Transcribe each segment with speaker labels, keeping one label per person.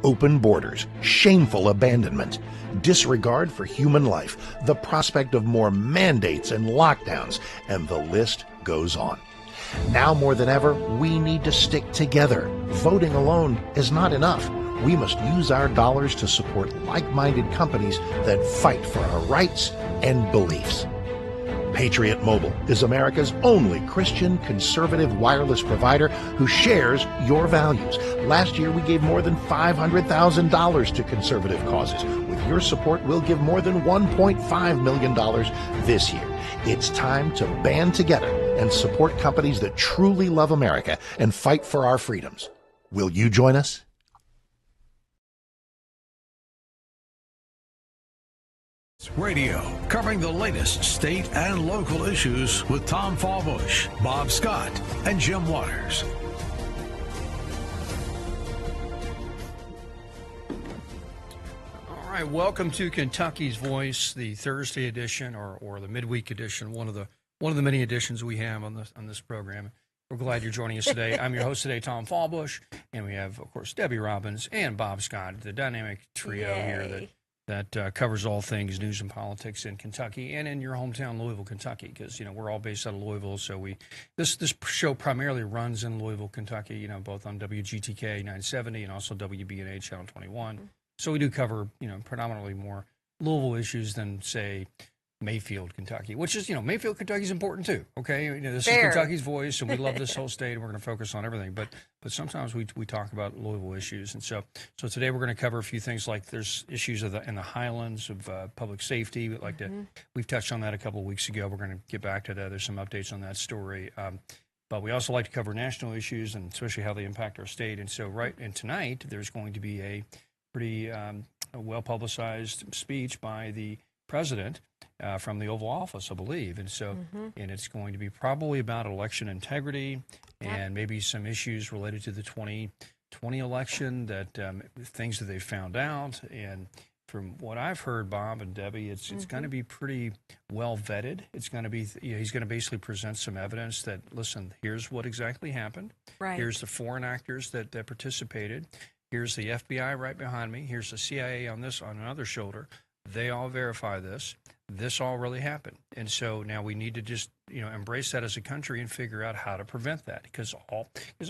Speaker 1: open borders, shameful abandonment, disregard for human life, the prospect of more mandates and lockdowns, and the list goes on. Now more than ever, we need to stick together. Voting alone is not enough. We must use our dollars to support like-minded companies that fight for our rights and beliefs. Patriot Mobile is America's only Christian conservative wireless provider who shares your values. Last year, we gave more than $500,000 to conservative causes. With your support, we'll give more than $1.5 million this year. It's time to band together and support companies that truly love America and fight for our freedoms. Will you join us?
Speaker 2: Radio, covering the latest state and local issues with Tom Fallbush, Bob Scott, and Jim Waters.
Speaker 3: All right, welcome to Kentucky's Voice, the Thursday edition or the midweek edition, one of the many editions we have on this program. We're glad you're joining us today. I'm your host today, Tom Fallbush, and we have, of course, Debbie Robbins and Bob Scott, the dynamic trio here that covers all things news and politics in Kentucky and in your hometown, Louisville, Kentucky, because, we're all based out of Louisville. So this show primarily runs in Louisville, Kentucky, both on WGTK 970 and also WBNA Channel 21. So we do cover, predominantly more Louisville issues than, say, Mayfield, Kentucky, which is, Mayfield, Kentucky is important too. Okay. This is Kentucky's Voice, and we love this whole state, and we're going to focus on everything. But sometimes we talk about Louisville issues. And so today we're going to cover a few things like there's issues in the Highlands of public safety. We've touched on that a couple of weeks ago. We're going to get back to that. There's some updates on that story. But we also like to cover national issues and especially how they impact our state. And so tonight there's going to be a pretty well-publicized speech by the president from the Oval Office, I believe. And so, and it's going to be probably about election integrity and maybe some issues related to the 2020 election, that things that they found out. And from what I've heard, Bob and Debbie, it's going to be pretty well vetted. It's going to be, he's going to basically present some evidence that, listen, here's what exactly happened. Right. Here's the foreign actors that participated. Here's the FBI right behind me. Here's the CIA on another shoulder. They all verify this. This all really happened. And so now we need to just, embrace that as a country and figure out how to prevent that. Because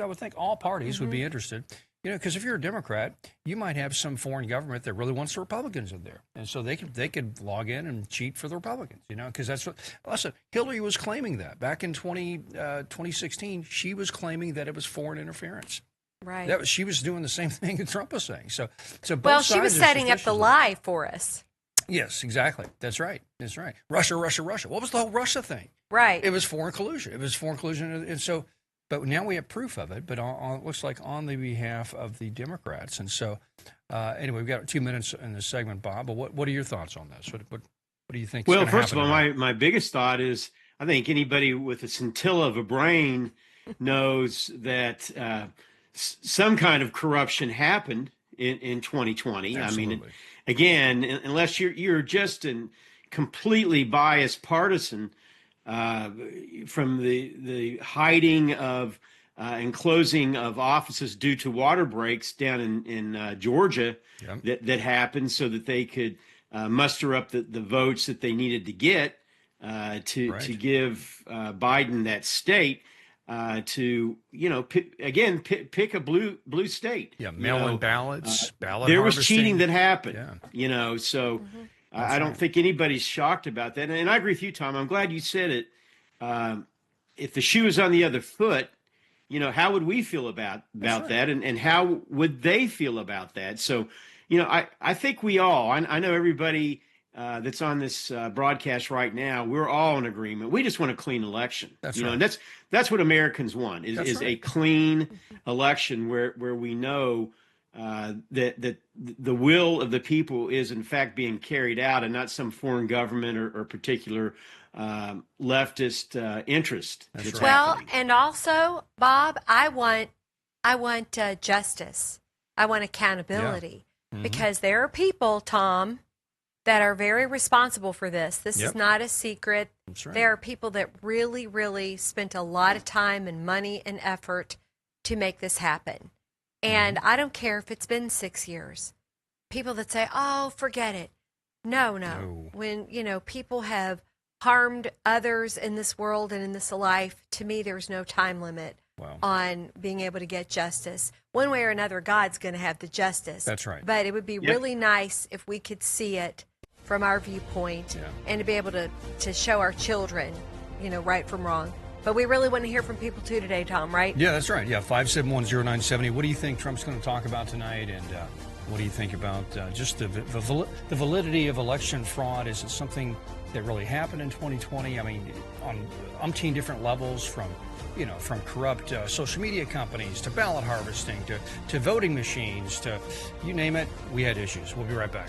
Speaker 3: I would think all parties would be interested. Because if you're a Democrat, you might have some foreign government that really wants the Republicans in there. And so they could log in and cheat for the Republicans, because that's what, listen, Hillary was claiming that. Back in 2016, she was claiming that it was foreign interference. Right. She was doing the same thing that Trump was saying. So both sides
Speaker 4: she was setting up the lie for us.
Speaker 3: Yes, exactly. That's right. Russia. What was the whole Russia thing?
Speaker 4: Right.
Speaker 3: It was foreign collusion. And so, but now we have proof of it, but it looks like on the behalf of the Democrats. And so, anyway, we've got 2 minutes in this segment, Bob, but what are your thoughts on this? What do you think?
Speaker 5: Well, first of all, my biggest thought is, I think anybody with a scintilla of a brain knows that some kind of corruption happened in 2020.
Speaker 3: Absolutely.
Speaker 5: I mean, again, unless you're just a completely biased partisan, from the hiding of and closing of offices due to water breaks down in Georgia, that happened so that they could muster up the votes that they needed to get to give Biden that state. To pick a blue state.
Speaker 3: Yeah, mail-in ballots, ballot
Speaker 5: there
Speaker 3: harvesting.
Speaker 5: was cheating that happened. Yeah. So I don't think anybody's shocked about that. And I agree with you, Tom. I'm glad you said it. If the shoe is on the other foot, how would we feel about that, and how would they feel about that? So, I think we all. I know everybody. That's on this broadcast right now, we're all in agreement. We just want a clean election. That's right. And that's what Americans want is a clean election where we know that the will of the people is in fact being carried out, and not some foreign government or particular leftist interest. That's
Speaker 4: well, and also, Bob, I want justice. I want accountability because there are people, Tom, that are very responsible for this. This is not a secret. That's right. There are people that really, really spent a lot of time and money and effort to make this happen. And I don't care if it's been 6 years. People that say, oh, forget it. No. When, people have harmed others in this world and in this life, to me, there's no time limit on being able to get justice. One way or another, God's going to have the justice.
Speaker 3: That's right.
Speaker 4: But it would be really nice if we could see it from our viewpoint and to be able to show our children, right from wrong. But we really want to hear from people too today, Tom, right?
Speaker 3: Yeah, that's right. Yeah, 5710970. What do you think Trump's going to talk about tonight? And what do you think about just the validity of election fraud? Is it something that really happened in 2020? I mean, on umpteen different levels, from corrupt social media companies to ballot harvesting to voting machines to you name it, we had issues. We'll be right back.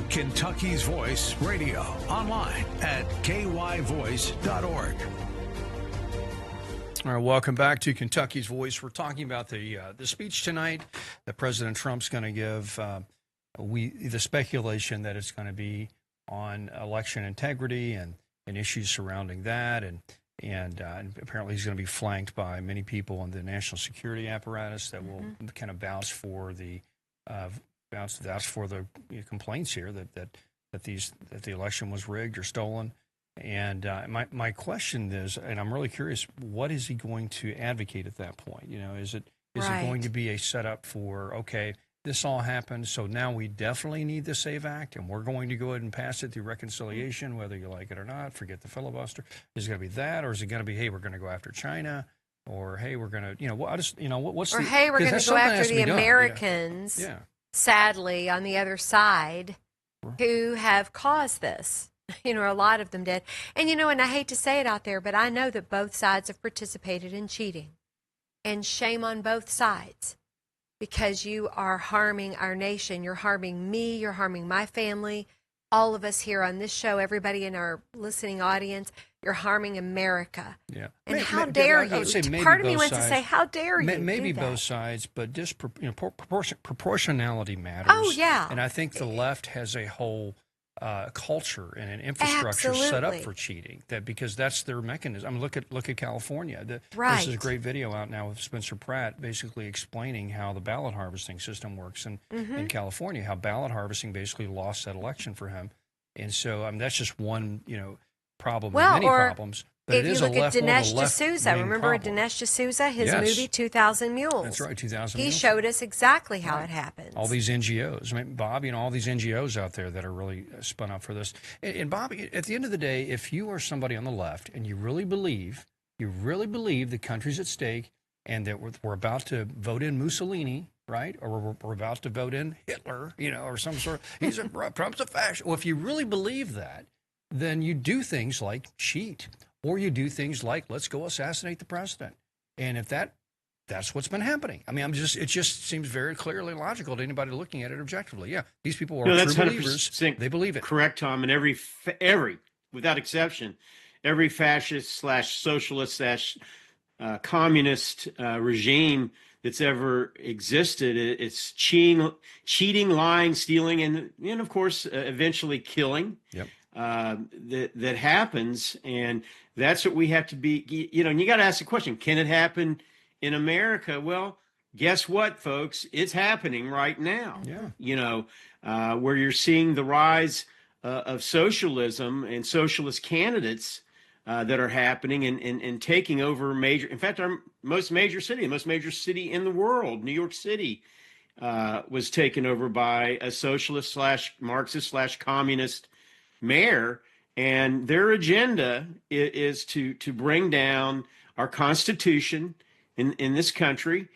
Speaker 3: Kentucky's Voice Radio, online at kyvoice.org. All right, welcome back to Kentucky's Voice. We're talking about the speech tonight that President Trump's going to give. The speculation that it's going to be on election integrity and issues surrounding that, and apparently he's going to be flanked by many people in the national security apparatus that will kind of vouch for the complaints here that the election was rigged or stolen. And my question is, and I'm really curious, what is he going to advocate at that point? Is it going to be a setup for, okay, this all happened, so now we definitely need the SAVE Act, and we're going to go ahead and pass it through reconciliation, whether you like it or not, forget the filibuster? Is it going to be that, or is it going to be, hey, we're going to go after China? Or, hey, we're going to, what's
Speaker 4: or, hey, we're going to go after the Americans.
Speaker 3: Yeah.
Speaker 4: Sadly, on the other side, who have caused this. A lot of them did. And, and I hate to say it out there, but I know that both sides have participated in cheating. And shame on both sides, because you are harming our nation. You're harming me. You're harming my family. All of us here on this show, everybody in our listening audience, you're harming America.
Speaker 3: Yeah.
Speaker 4: And how dare you? Part of me wants to say, how dare you?
Speaker 3: Maybe both sides, but just proportionality matters.
Speaker 4: Oh, yeah.
Speaker 3: And I think the left has a whole culture and an infrastructure set up for cheating, because that's their mechanism. I mean, look at California. There's a great video out now with Spencer Pratt basically explaining how the ballot harvesting system works in California, how ballot harvesting basically lost that election for him. And so that's just one, problem of many problems. But
Speaker 4: if you look at Dinesh D'Souza, remember Dinesh D'Souza, his movie 2,000 Mules?
Speaker 3: That's right, 2,000 Mules.
Speaker 4: He showed us exactly how it happens.
Speaker 3: All these NGOs. I mean, Bob, all these NGOs out there that are really spun up for this. And Bob, at the end of the day, if you are somebody on the left and you really believe the country's at stake and that we're about to vote in Mussolini, right? Or we're about to vote in Hitler, or some sort of, Trump's a fascist. Well, if you really believe that, then you do things like cheat. Or you do things like, let's go assassinate the president. And if that's what's been happening. I mean, it just seems very clearly logical to anybody looking at it objectively. Yeah, these people are true believers. They believe it.
Speaker 5: Correct, Tom. And every, without exception, every fascist / socialist / communist regime that's ever existed, it's cheating, lying, stealing, and of course, eventually killing.
Speaker 3: Yep.
Speaker 5: That happens, and that's what we have to be. And you got to ask the question: can it happen in America? Well, guess what, folks? It's happening right now.
Speaker 3: Yeah.
Speaker 5: Where you're seeing the rise of socialism and socialist candidates that are happening and taking over major. In fact, our most major city, the most major city in the world, New York City, was taken over by a socialist / Marxist / communist mayor, and their agenda is to bring down our Constitution in this country,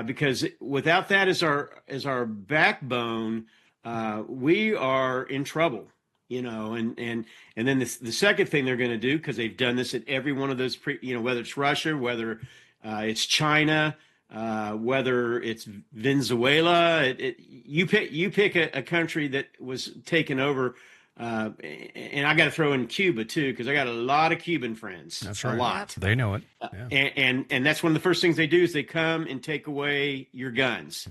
Speaker 5: because without that as our backbone, we are in trouble. And then the second thing they're going to do, because they've done this at every one of those, whether it's Russia, whether it's China, whether it's Venezuela, you pick a country that was taken over, and I got to throw in Cuba too, because I got a lot of Cuban friends.
Speaker 3: That's right.
Speaker 5: A lot.
Speaker 3: They know it.
Speaker 5: Yeah. And that's one of the first things they do is they come and take away your guns.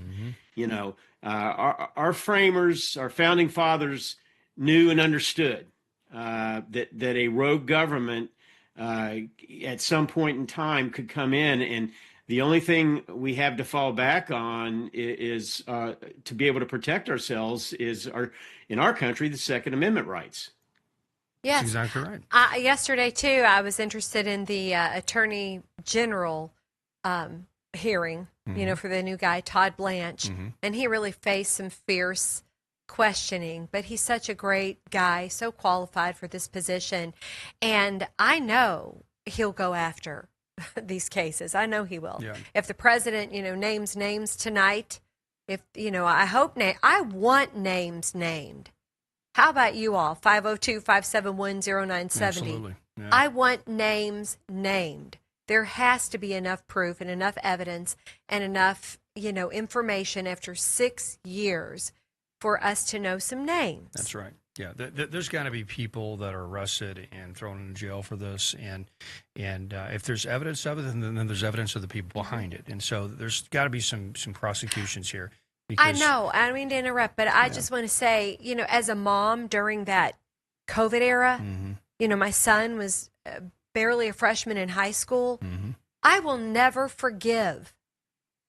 Speaker 5: Mm-hmm. Our framers, our founding fathers, knew and understood that a rogue government at some point in time could come in, and the only thing we have to fall back on is to be able to protect ourselves in our country, the Second Amendment rights.
Speaker 4: Yes,
Speaker 3: that's exactly right.
Speaker 4: Yesterday too, I was interested in the Attorney General hearing, for the new guy, Todd Blanche, and he really faced some fierce questioning, but he's such a great guy, so qualified for this position, and I know he'll go after these cases. I know he will.
Speaker 3: Yeah.
Speaker 4: If the president, names names tonight, I want names named. How about you all? 502-571-0970.
Speaker 3: Absolutely. Yeah.
Speaker 4: I want names named. There has to be enough proof and enough evidence and enough, information after 6 years for us to know some names.
Speaker 3: That's right. Yeah, there's got to be people that are arrested and thrown in jail for this, and if there's evidence of it, then there's evidence of the people behind it, and so there's got to be some prosecutions here.
Speaker 4: I know. I don't mean to interrupt, but I just want to say, as a mom during that COVID era, my son was barely a freshman in high school. I will never forgive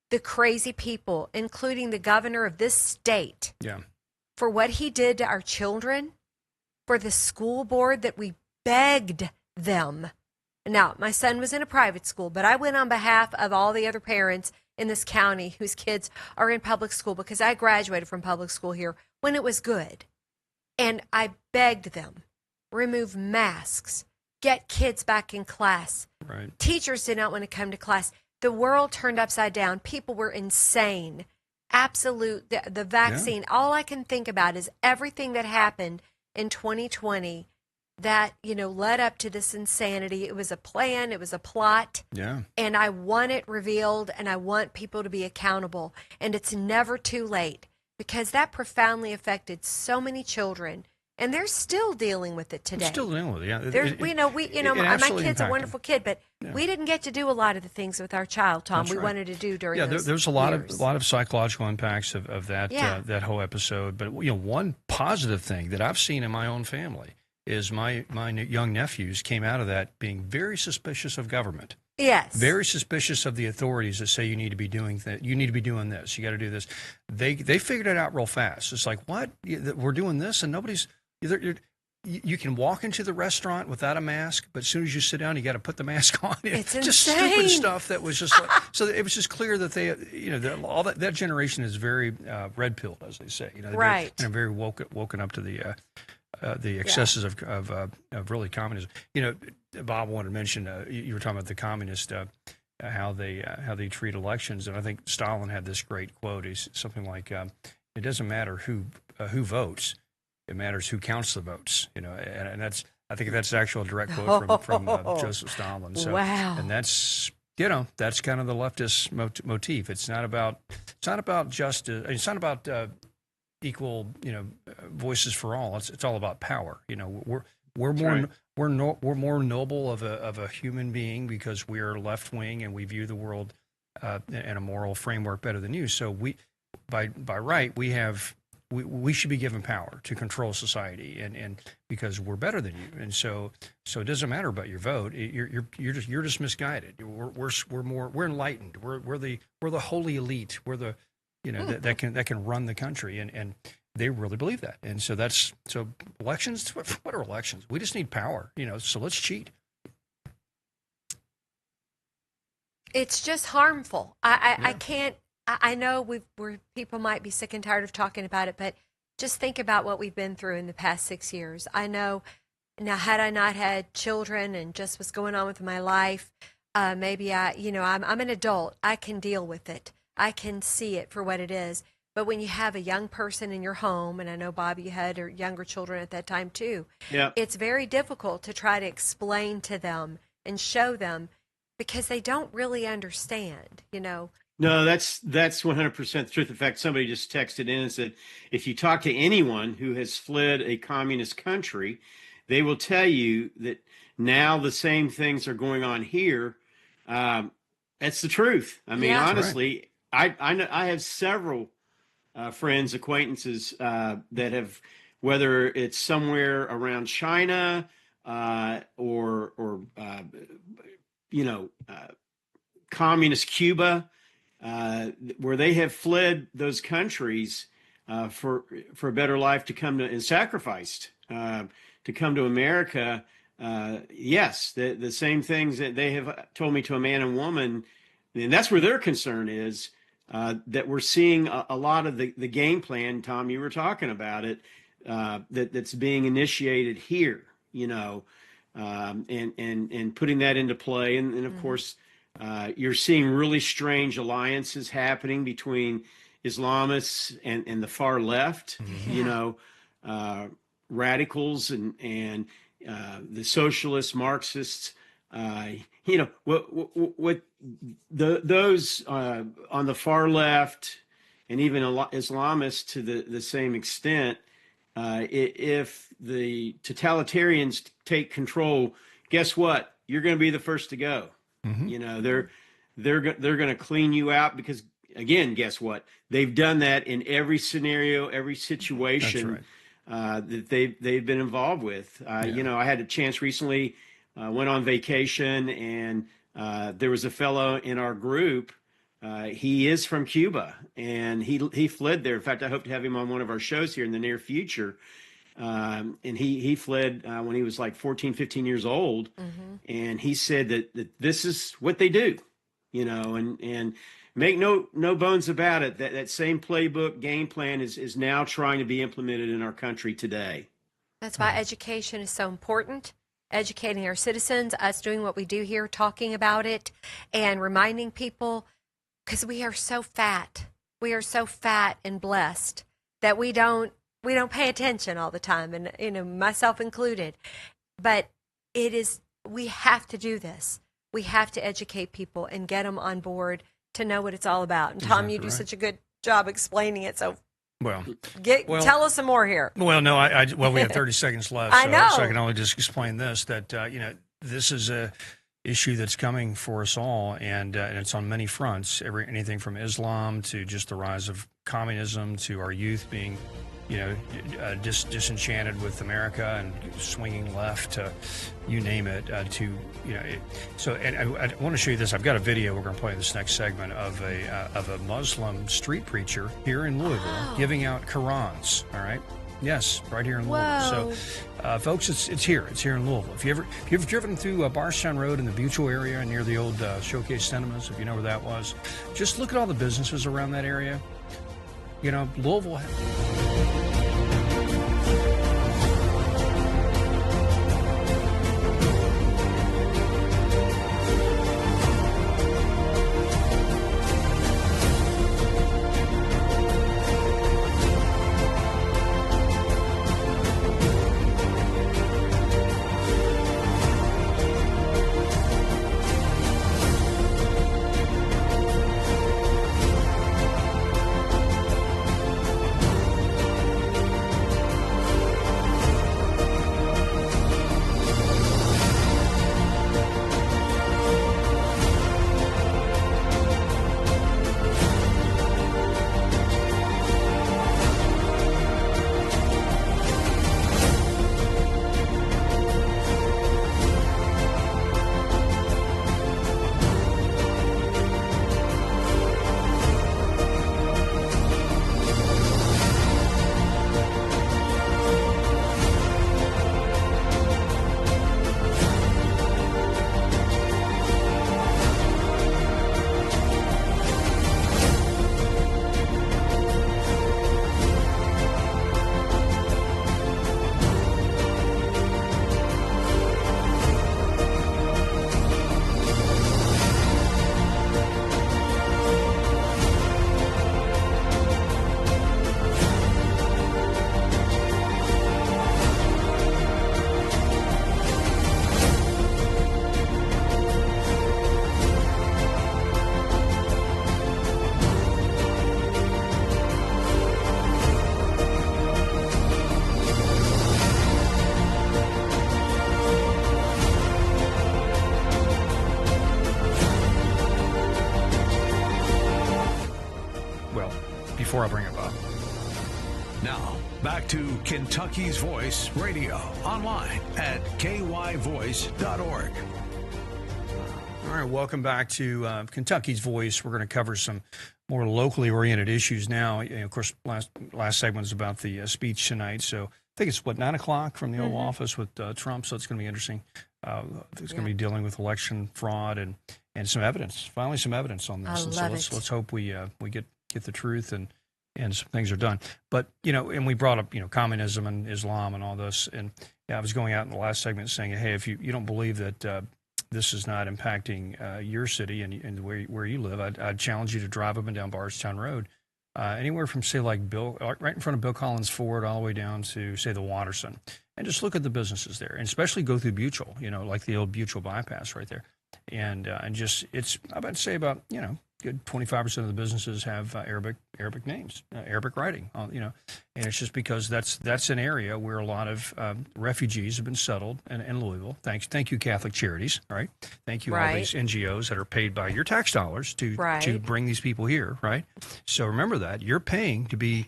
Speaker 4: the crazy people, including the governor of this state.
Speaker 3: Yeah.
Speaker 4: For what he did to our children, for the school board that we begged them. Now, my son was in a private school, but I went on behalf of all the other parents in this county whose kids are in public school, because I graduated from public school here when it was good. And I begged them, remove masks, get kids back in class.
Speaker 3: Right.
Speaker 4: Teachers did not want to come to class. The world turned upside down. People were insane. Absolute, the vaccine, all I can think about is everything that happened in 2020 that, led up to this insanity. It was a plan. It was a plot.
Speaker 3: Yeah.
Speaker 4: And I want it revealed, and I want people to be accountable. And it's never too late, because that profoundly affected so many children. And they're still dealing with it today.
Speaker 3: Still dealing with it, yeah.
Speaker 4: My kid's a wonderful kid, but we didn't get to do a lot of the things with our child, Tom.
Speaker 3: That's
Speaker 4: we
Speaker 3: right.
Speaker 4: wanted to do during those
Speaker 3: there's a lot of psychological impacts of that that whole episode. But one positive thing that I've seen in my own family is my young nephews came out of that being very suspicious of government.
Speaker 4: Yes.
Speaker 3: Very suspicious of the authorities that say you need to be doing that. You need to be doing this. You got to do this. They figured it out real fast. It's like, what? We're doing this, and nobody's. You can walk into the restaurant without a mask, but as soon as you sit down, you got to put the mask on.
Speaker 4: It's
Speaker 3: just
Speaker 4: insane.
Speaker 3: Stupid stuff that was just like, so it was just clear that they, all that generation is very red pilled, as they say.
Speaker 4: Right.
Speaker 3: Very woken up to the excesses of really communism. Bob wanted to mention you were talking about the communists, how they treat elections, and I think Stalin had this great quote. He's something like, "It doesn't matter who votes. It matters who counts the votes," and that's, I think that's an actual direct quote from Joseph Stalin. So,
Speaker 4: wow.
Speaker 3: And that's that's kind of the leftist motif. It's not about justice. It's not about equal voices for all. It's all about power. We're more noble of a human being because we're left wing and we view the world in a moral framework better than you. So by right we should be given power to control society, and because we're better than you, and so it doesn't matter about your vote. You're just misguided. We're enlightened. We're the holy elite. We're the that can run the country, and they really believe that. And so elections. What are elections? We just need power. So let's cheat.
Speaker 4: It's just harmful. I can't. I know people might be sick and tired of talking about it, but just think about what we've been through in the past 6 years. I know. Now, had I not had children and just what's going on with my life, maybe I'm an adult. I can deal with it. I can see it for what it is. But when you have a young person in your home, and I know, Bob, you had younger children at that time too,
Speaker 5: Yeah.
Speaker 4: it's very difficult to try to explain to them and show them because they don't really understand,
Speaker 5: No, that's 100% the truth. In fact, somebody just texted in and said, if you talk to anyone who has fled a communist country, they will tell you that now the same things are going on here. That's the truth. I mean,
Speaker 4: Yeah.
Speaker 5: honestly, I know I have several friends, acquaintances that have, whether it's somewhere around China or communist Cuba, where they have fled those countries for a better life to come to and sacrificed to come to America. Yes, the same things that they have told me to a man and woman, and that's where their concern is. That we're seeing a lot of the game plan, Tom, you were talking about it, that's being initiated here, and putting that into play. And of course, you're seeing really strange alliances happening between Islamists and the far left, radicals and the socialists, Marxists. What those on the far left and even Islamists to the same extent, if the totalitarians take control, guess what? You're going to be the first to go.
Speaker 3: Mm-hmm.
Speaker 5: They're going to clean you out because, again, guess what? They've done that in every scenario, every situation that they've been involved with. I had a chance recently. Went on vacation, and there was a fellow in our group. He is from Cuba, and he fled there. In fact, I hope to have him on one of our shows here in the near future. And he fled when he was like 14, 15 years old. Mm-hmm. And he said that this is what they do, and make no bones about it. That same playbook game plan is now trying to be implemented in our country today.
Speaker 4: That's why education is so important. Educating our citizens, us doing what we do here, talking about it, and reminding people, because we are so fat. We are so fat and blessed that we don't pay attention all the time, and myself included. But we have to do this. We have to educate people and get them on board to know what it's all about. And Tom, you do such a good job explaining it. So tell us some more here.
Speaker 3: Well, no, we have 30 seconds left.
Speaker 4: I know.
Speaker 3: So I can only just explain this, that, this is a issue that's coming for us all, and it's on many fronts, anything from Islam to just the rise of communism to our youth being, disenchanted with America and swinging left to, you name it, So, and I want to show you this. I've got a video we're going to play in this next segment of a Muslim street preacher here in Louisville giving out Qurans. All right. Yes, right here in Louisville. So, folks, it's here. It's here in Louisville. If you've driven through Barstown Road in the Butchell area near the old Showcase Cinemas, if you know where that was, just look at all the businesses around that area. Louisville. before I bring it up.
Speaker 2: Now, back to Kentucky's Voice Radio, online at kyvoice.org.
Speaker 3: All right, welcome back to Kentucky's Voice. We're going to cover some more locally oriented issues now. Of course, last segment was about the speech tonight. So I think it's, 9 o'clock from the Oval Office with Trump. So it's going to be interesting. It's going to be dealing with election fraud and some evidence. Finally, some evidence on this. Let's hope we get the truth and some things are done. But, and we brought up, communism and Islam and all this. And I was going out in the last segment saying, hey, if you don't believe that this is not impacting your city and where you live, I'd challenge you to drive up and down Bardstown Road, anywhere from, say, like right in front of Bill Collins Ford all the way down to, say, the Watterson, and just look at the businesses there, and especially go through Butyl, like the old Butyl bypass right there. And just, it's, I'm about to say about, good 25% of the businesses have Arabic names, Arabic writing, and it's just because that's an area where a lot of refugees have been settled in Louisville. Thank you, Catholic Charities, right? Thank you, all these NGOs that are paid by your tax dollars to bring these people here, right? So remember that you're paying to be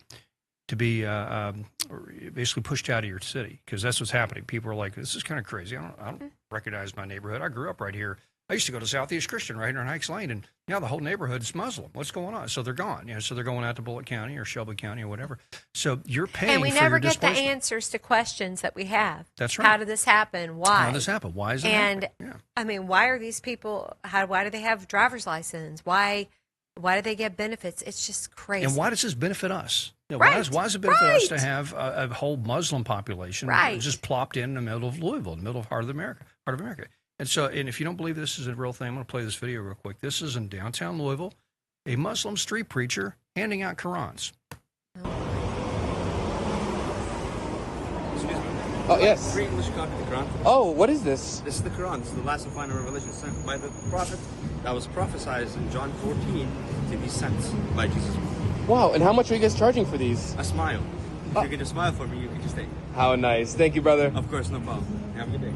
Speaker 3: basically pushed out of your city, because that's what's happening. People are like, this is kind of crazy. I don't recognize my neighborhood. I grew up right here. I used to go to Southeast Christian right here on Hikes Lane, and now the whole neighborhood is Muslim. What's going on? So they're gone. So they're going out to Bullitt County or Shelby County or whatever. So you're paying for your displacement. And we never get the
Speaker 4: answers to questions that we have.
Speaker 3: That's right.
Speaker 4: How did this happen? Why?
Speaker 3: How did this happen? Why is it happening?
Speaker 4: And I mean, why are these people? Why do they have driver's license? Why do they get benefits? It's just crazy.
Speaker 3: And why does this benefit us? Why does it benefit us to have a whole Muslim population just plopped in the middle of Louisville, in the middle of heart of America? And if you don't believe this is a real thing, I'm going to play this video real quick. This is in downtown Louisville, a Muslim street preacher handing out Qurans.
Speaker 6: Oh, yes.
Speaker 7: Free English copy of the Quran.
Speaker 6: Oh, what is this?
Speaker 7: This is the Quran. This is the last and final revelation sent by the Prophet that was prophesied in John 14 to be sent by Jesus.
Speaker 6: Wow, and how much are you guys charging for these?
Speaker 7: A smile. If you can just smile for me, you can just take it.
Speaker 6: How nice. Thank you, brother.
Speaker 7: Of course, no problem. Have a good day.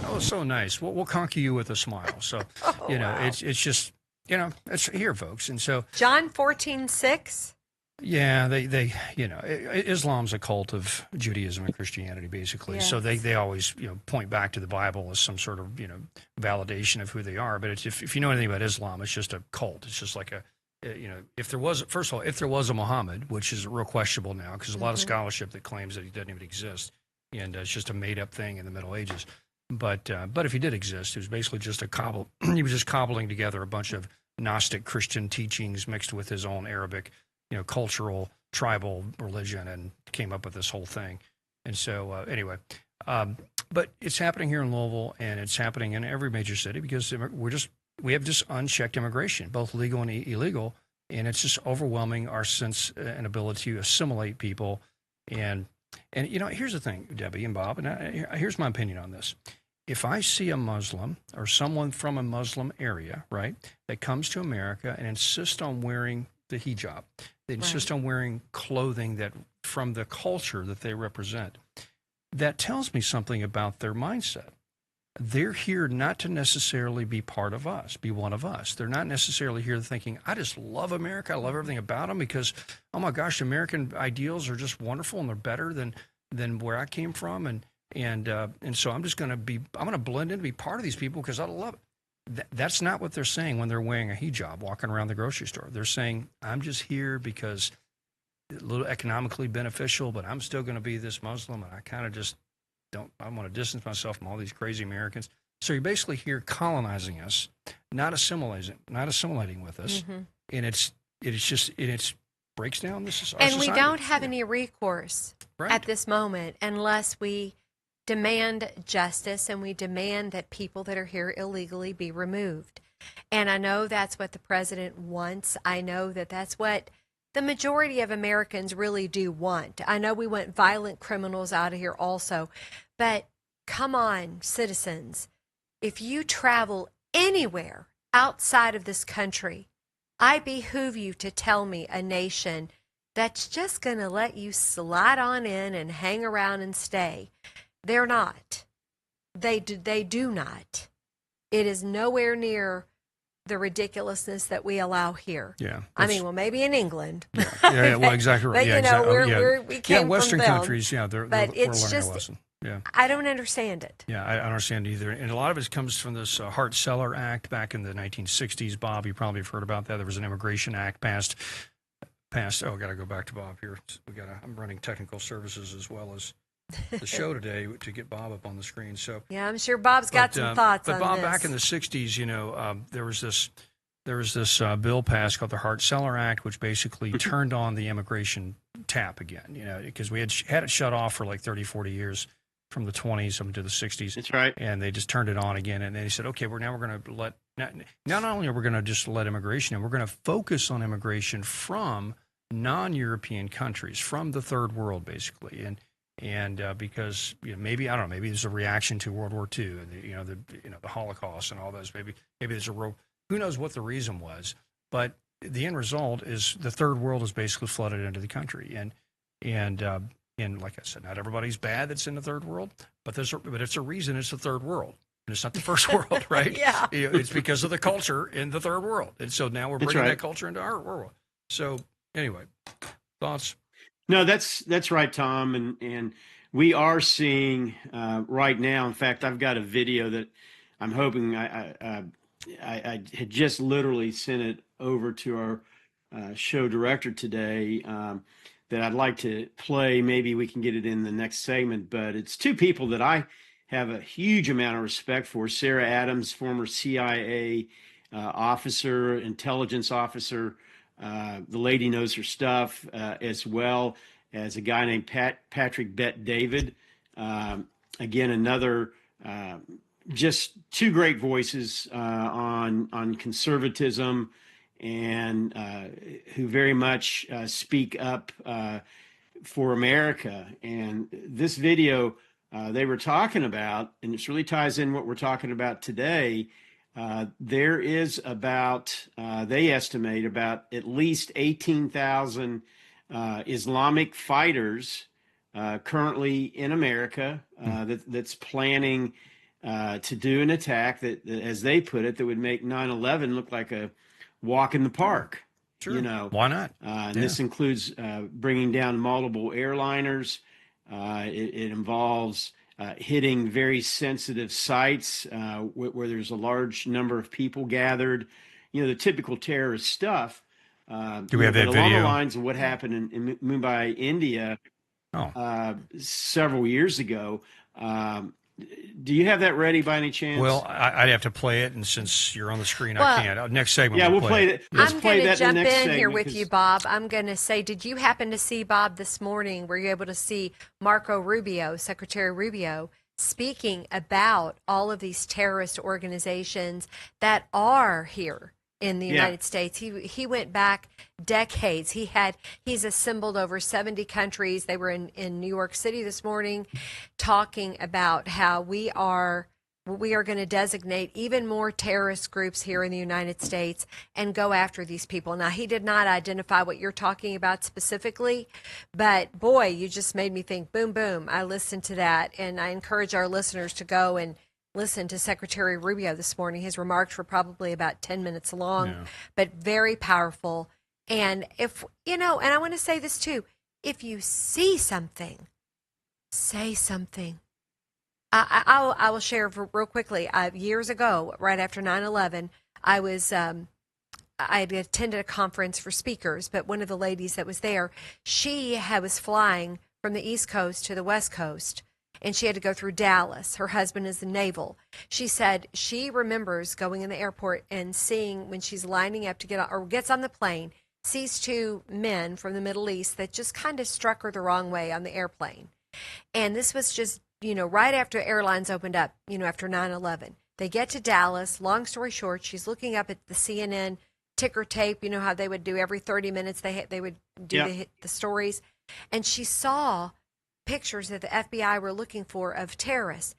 Speaker 3: Oh, so nice. We'll conquer you with a smile. So, it's just, it's here, folks. And so
Speaker 4: John 14:6.
Speaker 3: Yeah, they Islam's a cult of Judaism and Christianity, basically. Yes. So they always, point back to the Bible as some sort of, validation of who they are. But if you know anything about Islam, it's just a cult. It's just like if there was a Muhammad, which is real questionable now, because a lot of scholarship that claims that he doesn't even exist, and it's just a made up thing in the Middle Ages. But if he did exist, it was basically just he was just cobbling together a bunch of Gnostic Christian teachings mixed with his own Arabic, cultural, tribal religion, and came up with this whole thing. And so anyway, but it's happening here in Louisville, and it's happening in every major city, because we have just unchecked immigration, both legal and illegal, and it's just overwhelming our sense and ability to assimilate people. And here's the thing, Debbie and Bob, and here's my opinion on this. If I see a Muslim or someone from a Muslim area, right, that comes to America and insists on wearing the hijab, they insist on wearing clothing that from the culture that they represent, that tells me something about their mindset. They're here not to necessarily be part of us, be one of us. They're not necessarily here thinking, I just love America. I love everything about them because, oh my gosh, American ideals are just wonderful and they're better than where I came from. And so I'm going to blend in to be part of these people because I love it. That's not what they're saying when they're wearing a hijab, walking around the grocery store. They're saying, I'm just here because it's a little economically beneficial, but I'm still going to be this Muslim, and I kind of just I want to distance myself from all these crazy Americans. So you're basically here colonizing us, not assimilating with us. Mm-hmm. And it breaks down our society.
Speaker 4: And we don't have any recourse at this moment unless we demand justice and we demand that people that are here illegally be removed. And I know that's what the president wants. I know that that's what the majority of Americans really do want. I know we want violent criminals out of here also. But come on, citizens, if you travel anywhere outside of this country, I behoove you to tell me a nation that's just going to let you slide on in and hang around and stay. They're not. They do not. It is nowhere near the ridiculousness that we allow here.
Speaker 3: Yeah.
Speaker 4: I mean, well, maybe in England.
Speaker 3: Yeah, well, exactly right.
Speaker 4: But,
Speaker 3: yeah,
Speaker 4: you know,
Speaker 3: exactly.
Speaker 4: we came
Speaker 3: Western
Speaker 4: from them.
Speaker 3: countries,
Speaker 4: But
Speaker 3: we're learning
Speaker 4: it's
Speaker 3: a
Speaker 4: just,
Speaker 3: lesson. Yeah.
Speaker 4: I don't understand it.
Speaker 3: Yeah, I don't understand either. And a lot of it comes from this Hart-Celler Act back in the 1960s. Bob, you probably have heard about that. There was an immigration act passed. Oh, I got to go back to Bob here. I'm running technical services as well as the show today to get Bob up on the screen. So
Speaker 4: Yeah, I'm sure Bob's got some thoughts on
Speaker 3: Bob,
Speaker 4: this.
Speaker 3: back in the 60s, there was this bill passed called the Hart-Celler Act, which basically turned on the immigration tap again, because we had it shut off for like 30, 40 years from the 20s up to the 60s.
Speaker 5: That's right.
Speaker 3: And they just turned it on again. And they said, okay, we're going to let, not only are we going to just let immigration in, we're going to focus on immigration from non-European countries, from the third world, basically. And because maybe, I don't know, maybe there's a reaction to World War II and the Holocaust and all those. Maybe there's who knows what the reason was, but the end result is the third world is basically flooded into the country. And like I said, not everybody's bad that's in the third world, but it's a reason it's the third world. And it's not the first world, right?
Speaker 4: Yeah.
Speaker 3: It's because of the culture in the third world. And so now we're bringing that culture into our world. So anyway, thoughts?
Speaker 5: No, that's right, Tom. And we are seeing right now. In fact, I've got a video that I'm hoping I had just literally sent it over to our show director today that I'd like to play. Maybe we can get it in the next segment. But it's two people that I have a huge amount of respect for. Sarah Adams, former CIA officer, intelligence officer. The lady knows her stuff, as well as a guy named Patrick Bet-David. Again, another just two great voices on conservatism, and who very much speak up for America. And this video they were talking about, and this really ties in what we're talking about today. There is about, they estimate about at least 18,000 Islamic fighters currently in America that's planning to do an attack that, as they put it, that would make 9/11 look like a walk in the park.
Speaker 3: Sure. Why not?
Speaker 5: And this includes bringing down multiple airliners. It involves hitting very sensitive sites where there's a large number of people gathered. The typical terrorist stuff.
Speaker 3: Do we have that video?
Speaker 5: Along the lines of what happened in Mumbai, India, several years ago. Do you have that ready by any chance?
Speaker 3: Well, I'd have to play it, and since you're on the screen, I can't. Next segment.
Speaker 5: Yeah, we'll play it.
Speaker 4: I'm going to jump in here with you, Bob. I'm going to say, did you happen to see, Bob, this morning, were you able to see Marco Rubio, Secretary Rubio, speaking about all of these terrorist organizations that are here in the United States? He went back decades. He's assembled over 70 countries. They were in New York City this morning talking about how we are going to designate even more terrorist groups here in the United States and go after these people. Now, he did not identify what you're talking about specifically, but boy, you just made me think, boom, boom. I listened to that, and I encourage our listeners to go and listen to Secretary Rubio this morning. His remarks were probably about 10 minutes long, but very powerful. And if, and I want to say this too, if you see something, say something. I will share real quickly. Years ago, right after 9/11, I had attended a conference for speakers, but one of the ladies that was there, she was flying from the East Coast to the West Coast, and she had to go through Dallas. Her husband is the naval. She said she remembers going in the airport and seeing when she's lining up to gets on the plane, sees two men from the Middle East that just kind of struck her the wrong way on the airplane. And this was just, right after airlines opened up, after 9/11. They get to Dallas. Long story short, she's looking up at the CNN ticker tape. You know how they would do every 30 minutes, they would do the stories. And she saw pictures that the FBI were looking for of terrorists.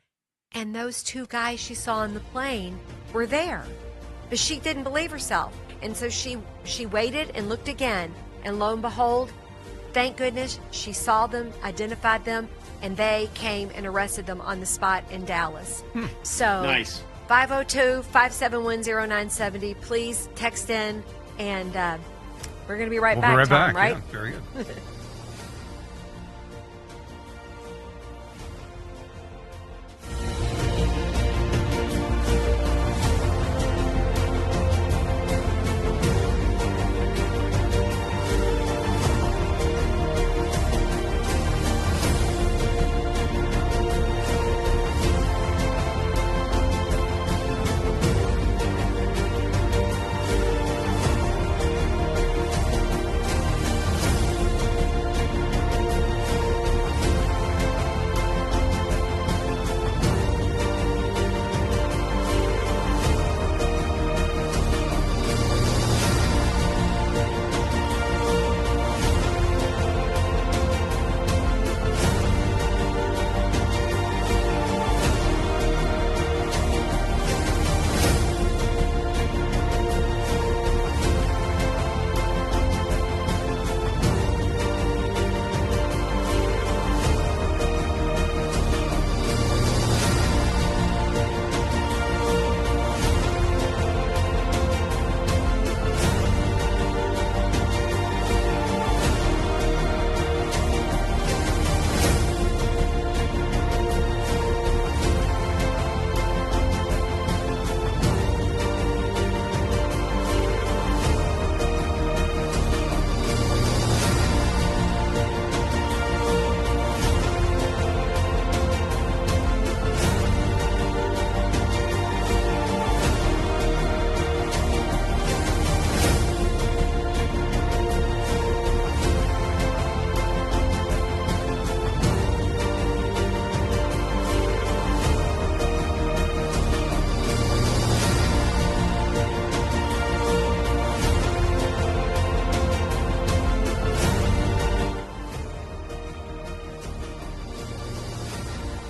Speaker 4: And those two guys she saw on the plane were there. But she didn't believe herself. And so she waited and looked again. And lo and behold, thank goodness, she saw them, identified them, and they came and arrested them on the spot in Dallas. So
Speaker 5: nice.
Speaker 4: 502-571-0970. Please text in, and we're going to be right
Speaker 3: We'll
Speaker 4: back,
Speaker 3: be right
Speaker 4: Tom,
Speaker 3: back.
Speaker 4: right?
Speaker 3: Yeah, very good.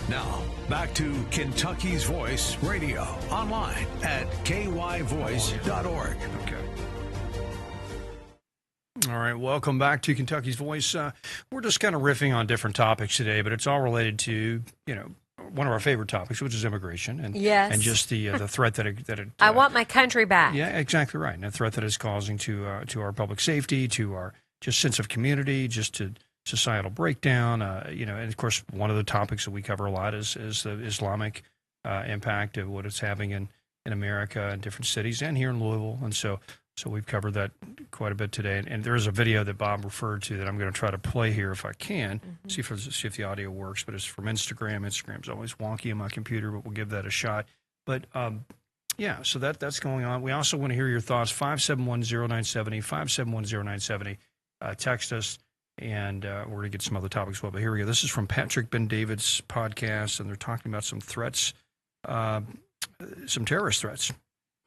Speaker 2: Now, back to Kentucky's Voice Radio, online at kyvoice.org.
Speaker 3: Okay. All right, welcome back to Kentucky's Voice. We're just kind of riffing on different topics today, but it's all related to, one of our favorite topics, which is immigration, and
Speaker 4: Yes.
Speaker 3: and just the threat that it
Speaker 4: I want my country back.
Speaker 3: yeah, exactly right, and the threat that it's causing to our public safety, to our just sense of community, just to societal breakdown. And of course, one of the topics that we cover a lot is the Islamic impact of what it's having in America and different cities, and here in Louisville, and so we've covered that quite a bit today. And there is a video that Bob referred to that I'm going to try to play here if I can, see if the audio works. But it's from Instagram. Instagram's always wonky on my computer, but we'll give that a shot. But yeah, so that's going on. We also want to hear your thoughts. 571-0970, 571-0970. Text us, and we're going to get some other topics as well. But here we go. This is from Patrick Ben-David's podcast, and they're talking about some threats, some terrorist threats.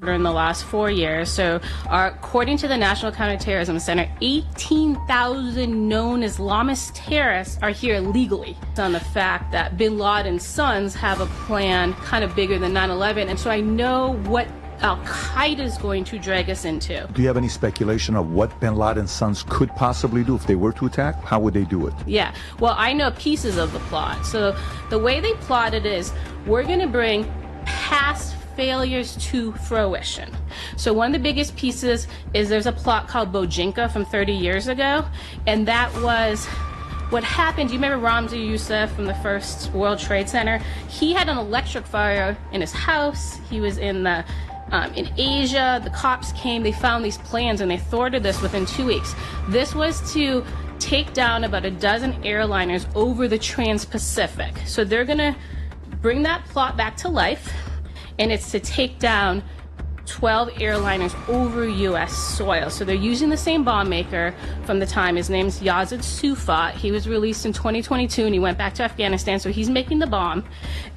Speaker 8: In the last 4 years. So according to the National Counterterrorism Center, 18,000 known Islamist terrorists are here illegally. It's on the fact that bin Laden's sons have a plan kind of bigger than 9/11. And so I know what Al-Qaeda is going to drag us into.
Speaker 9: Do you have any speculation of what bin Laden's sons could possibly do if they were to attack? How would they do it?
Speaker 8: Yeah, well, I know pieces of the plot. So the way they plotted is we're going to bring past failures to fruition. So one of the biggest pieces is there's a plot called Bojinka from 30 years ago, and that was what happened. Do you remember Ramzi Youssef from the first World Trade Center? He had an electric fire in his house. He was in Asia. The cops came, they found these plans, and they thwarted this within 2 weeks. This was to take down about a dozen airliners over the Trans-Pacific. So they're gonna bring that plot back to life, and it's to take down 12 airliners over U.S. soil. So they're using the same bomb maker from the time. His name's Yazid Sufat. He was released in 2022, and he went back to Afghanistan, so he's making the bomb.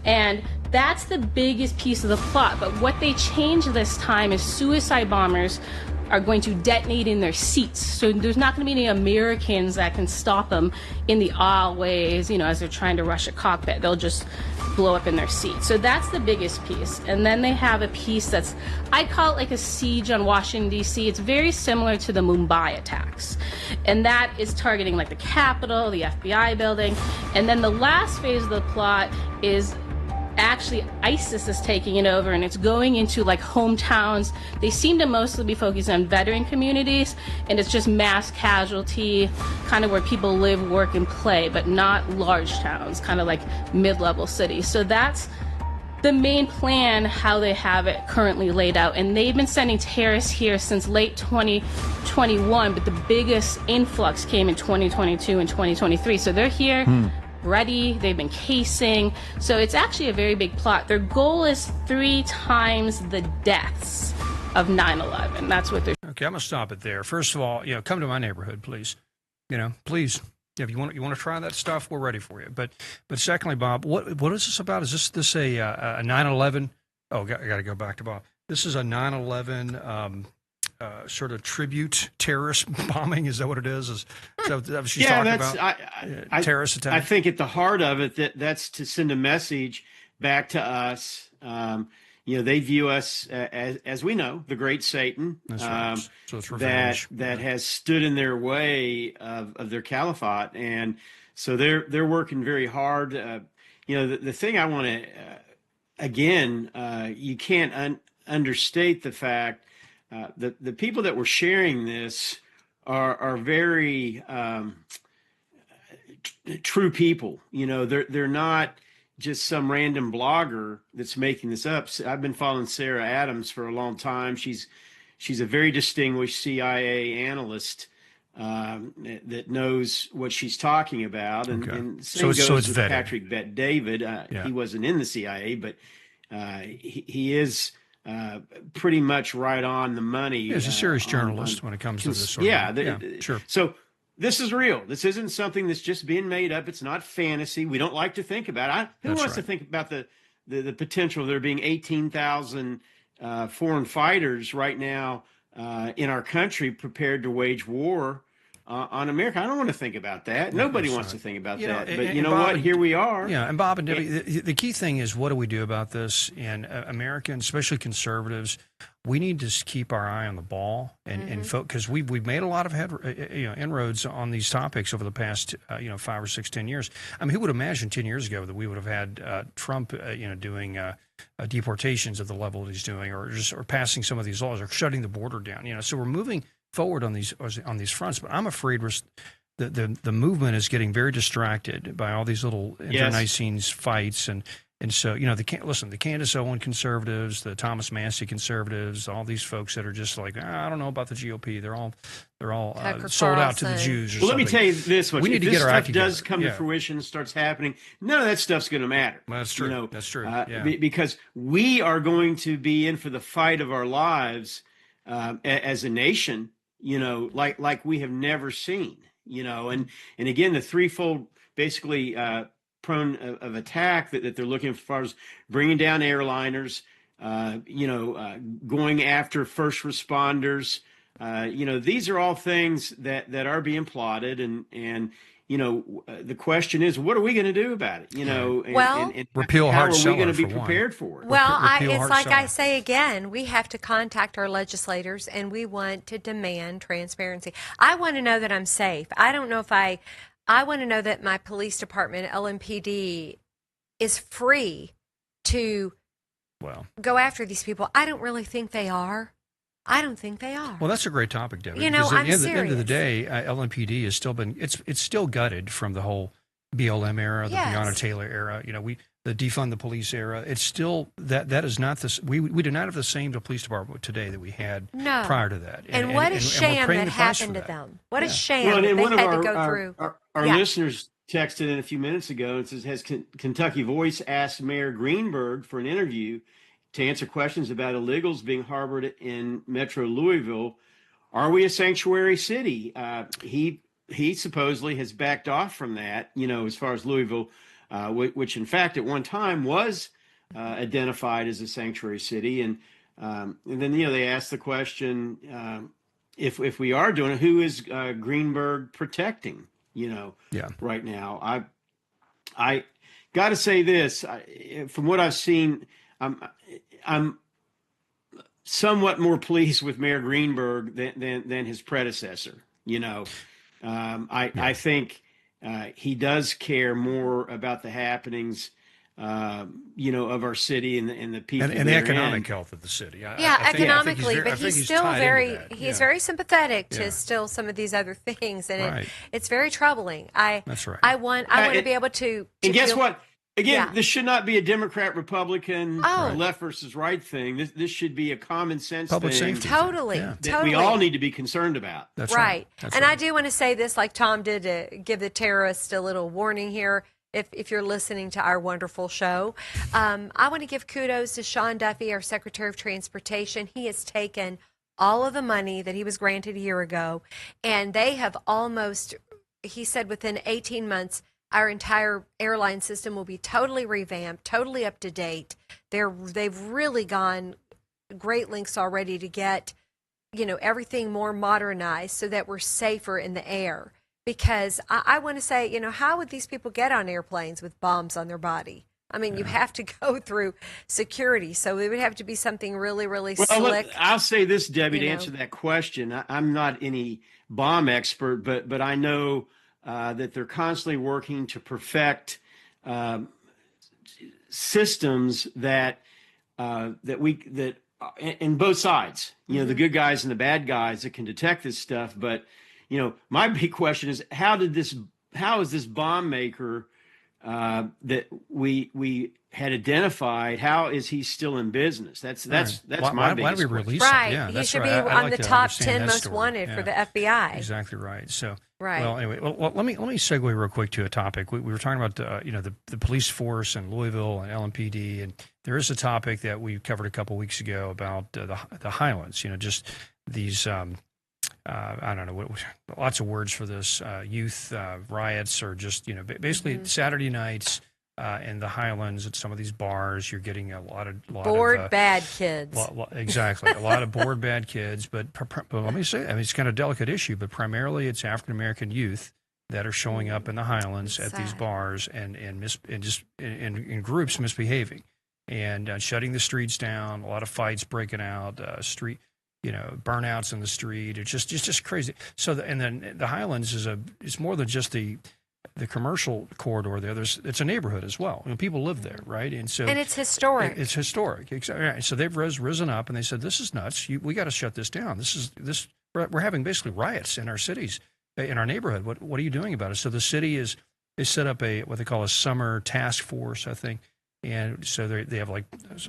Speaker 8: And that's the biggest piece of the plot. But what they changed this time is suicide bombers are going to detonate in their seats. So there's not going to be any Americans that can stop them in the aisleways, as they're trying to rush a cockpit. They'll just blow up in their seats. So that's the biggest piece. And then they have a piece that's, I call it like a siege on Washington, D.C. It's very similar to the Mumbai attacks. And that is targeting like the Capitol, the FBI building. And then the last phase of the plot is actually ISIS is taking it over, and it's going into like hometowns. They seem to mostly be focused on veteran communities, and it's just mass casualty, kind of where people live, work, and play, but not large towns, kind of like mid-level cities. So that's the main plan, how they have it currently laid out. And they've been sending terrorists here since late 2021, but the biggest influx came in 2022 and 2023. So they're here, ready, they've been casing. So it's actually a very big plot. Their goal is 3 times the deaths of 9/11. That's what they're...
Speaker 3: Okay, I'm going to stop it there. First of all, come to my neighborhood, please. Please. If you want to try that stuff, we're ready for you. But secondly, Bob, what is this about? Is this a 9/11? Oh, I got to go back to Bob. This is a 9/11 sort of tribute terrorist bombing. Is that what it is? Is that what she's talking about? Terrorist attack.
Speaker 5: I think at the heart of it, that's to send a message back to us. They view us as we know, the great Satan. That's right. So it's revenge. that has stood in their way of their caliphate, and so they're working very hard. The thing I want to again, you can't understate the fact that the people that were sharing this are very true people. They're not just some random blogger that's making this up. I've been following Sarah Adams for a long time. She's a very distinguished CIA analyst that knows what she's talking about. And same goes with vetted. Patrick Bet-David. He wasn't in the CIA, but he is pretty much right on the money.
Speaker 3: He's a serious journalist when it comes to this sort of sure.
Speaker 5: So this is real. This isn't something that's just being made up. It's not fantasy. We don't like to think about it. Who wants to think about the potential of there being 18,000 foreign fighters right now in our country prepared to wage war on America? I don't want to think about that. Nobody wants to think about that. But you know what? Here we are.
Speaker 3: Yeah, and Bob and Debbie, the key thing is, what do we do about this? And Americans, especially conservatives, we need to keep our eye on the ball and because we've made a lot of inroads on these topics over the past 5 or 6, 10 years. I mean, who would imagine 10 years ago that we would have had Trump doing deportations at the level that he's doing, or passing some of these laws, or shutting the border down? So we're moving forward on these fronts, but I'm afraid the movement is getting very distracted by all these little internecine fights, and so the Candace Owen conservatives, the Thomas Massey conservatives, all these folks that are just like, I don't know about the GOP. They're all sold out to the Jews.
Speaker 5: Let me tell you this much: if this stuff does come to fruition, starts happening, none of that stuff's going to matter.
Speaker 3: Well, that's true. That's true.
Speaker 5: Because we are going to be in for the fight of our lives as a nation. Like we have never seen, and again, the threefold basically prone of attack that they're looking as far as bringing down airliners, going after first responders. These are all things that are being plotted, and the question is, what are we going to do about it? And
Speaker 3: repeal
Speaker 5: how
Speaker 3: hard
Speaker 5: are we going to be
Speaker 3: for
Speaker 5: prepared for it?
Speaker 4: Well, it's like I say again, we have to contact our legislators, and we want to demand transparency. I want to know that I'm safe. I don't know if I want to know that my police department, LMPD, is free to go after these people. I don't really think they are. I don't think they are.
Speaker 3: Well, that's a great topic, Debbie.
Speaker 4: I'm
Speaker 3: serious. At the end of the day, LMPD has still been it's still gutted from the whole BLM era, the Breonna Taylor era. The defund the police era. It's still that is not this. We do not have the same police department today that we had prior to that.
Speaker 4: And what a sham that happened to them. What a sham that they had to go through.
Speaker 5: Our listeners texted in a few minutes ago and says, has Kentucky Voice asked Mayor Greenberg for an interview to answer questions about illegals being harbored in Metro Louisville? Are we a sanctuary city? He supposedly has backed off from that, as far as Louisville, which in fact at one time was identified as a sanctuary city. And then, they asked the question, if we are doing it, who is Greenberg protecting, right now? I got to say this, from what I've seen, I'm somewhat more pleased with Mayor Greenberg than his predecessor. I think he does care more about the happenings of our city and the people
Speaker 3: and the economic health of the city.
Speaker 4: Economically, but he's still he's very sympathetic to
Speaker 3: Yeah.
Speaker 4: still some of these other things, and
Speaker 3: Right.
Speaker 4: it's very troubling.
Speaker 3: That's right.
Speaker 4: I want to be able to
Speaker 5: And guess
Speaker 4: feel-
Speaker 5: what? Again,
Speaker 4: Yeah.
Speaker 5: this should not be a Democrat, Republican,
Speaker 4: Oh.
Speaker 5: or left versus right thing. This should be a common sense
Speaker 3: Public
Speaker 5: thing
Speaker 3: safety.
Speaker 4: Totally,
Speaker 3: Yeah.
Speaker 5: that
Speaker 4: totally.
Speaker 5: we all need to be concerned about.
Speaker 3: That's
Speaker 4: right.
Speaker 3: That's
Speaker 4: And
Speaker 3: right.
Speaker 4: I do want to say this, like Tom did, to give the terrorists a little warning here. If you're listening to our wonderful show, I want to give kudos to Sean Duffy, our Secretary of Transportation. He has taken all of the money that he was granted a year ago, and they have almost, he said, within 18 months, our entire airline system will be totally revamped, totally up to date. They've really gone great lengths already to get, everything more modernized so that we're safer in the air. Because I want to say, how would these people get on airplanes with bombs on their body? I mean, you have to go through security, so it would have to be something really, really slick.
Speaker 5: I'll say this, Debbie, to
Speaker 4: you know.
Speaker 5: answer that question. I'm not any bomb expert, but I know that they're constantly working to perfect systems that in both sides, the good guys and the bad guys that can detect this stuff. But my big question is, how is this bomb maker that we had identified, how is he still in business? That's my biggest
Speaker 3: why do we
Speaker 5: question.
Speaker 3: release
Speaker 4: Right.
Speaker 3: him? Yeah,
Speaker 4: He
Speaker 3: that's
Speaker 4: should
Speaker 3: right.
Speaker 4: be
Speaker 3: I'd
Speaker 4: on
Speaker 3: like
Speaker 4: the
Speaker 3: to
Speaker 4: top
Speaker 3: understand
Speaker 4: 10
Speaker 3: that
Speaker 4: most
Speaker 3: story.
Speaker 4: wanted
Speaker 3: Yeah.
Speaker 4: for the FBI.
Speaker 3: Exactly right. So,
Speaker 4: Right.
Speaker 3: well, anyway, let me segue real quick to a topic. We were talking about the police force in Louisville and LMPD, and there is a topic that we covered a couple weeks ago about the Highlands. Just these I don't know, lots of words for this, youth riots, or just basically Saturday nights. In the Highlands at some of these bars, you're getting a lot of
Speaker 4: Bored bad kids.
Speaker 3: Exactly, a lot of bored bad kids. But let me say, it's kind of a delicate issue. But primarily, it's African American youth that are showing up in the Highlands at these bars and just in groups misbehaving and shutting the streets down. A lot of fights breaking out. Street. Burnouts in the street. It's just crazy. So and then the Highlands is more than just the commercial corridor there. It's a neighborhood as well. People live there, right? And
Speaker 4: it's historic.
Speaker 3: It's historic. Exactly. Right. So they've risen up and they said, "This is nuts. We got to shut this down. We're having basically riots in our cities, in our neighborhood. What are you doing about it?" So the city they set up what they call a summer task force, I think. And so they have like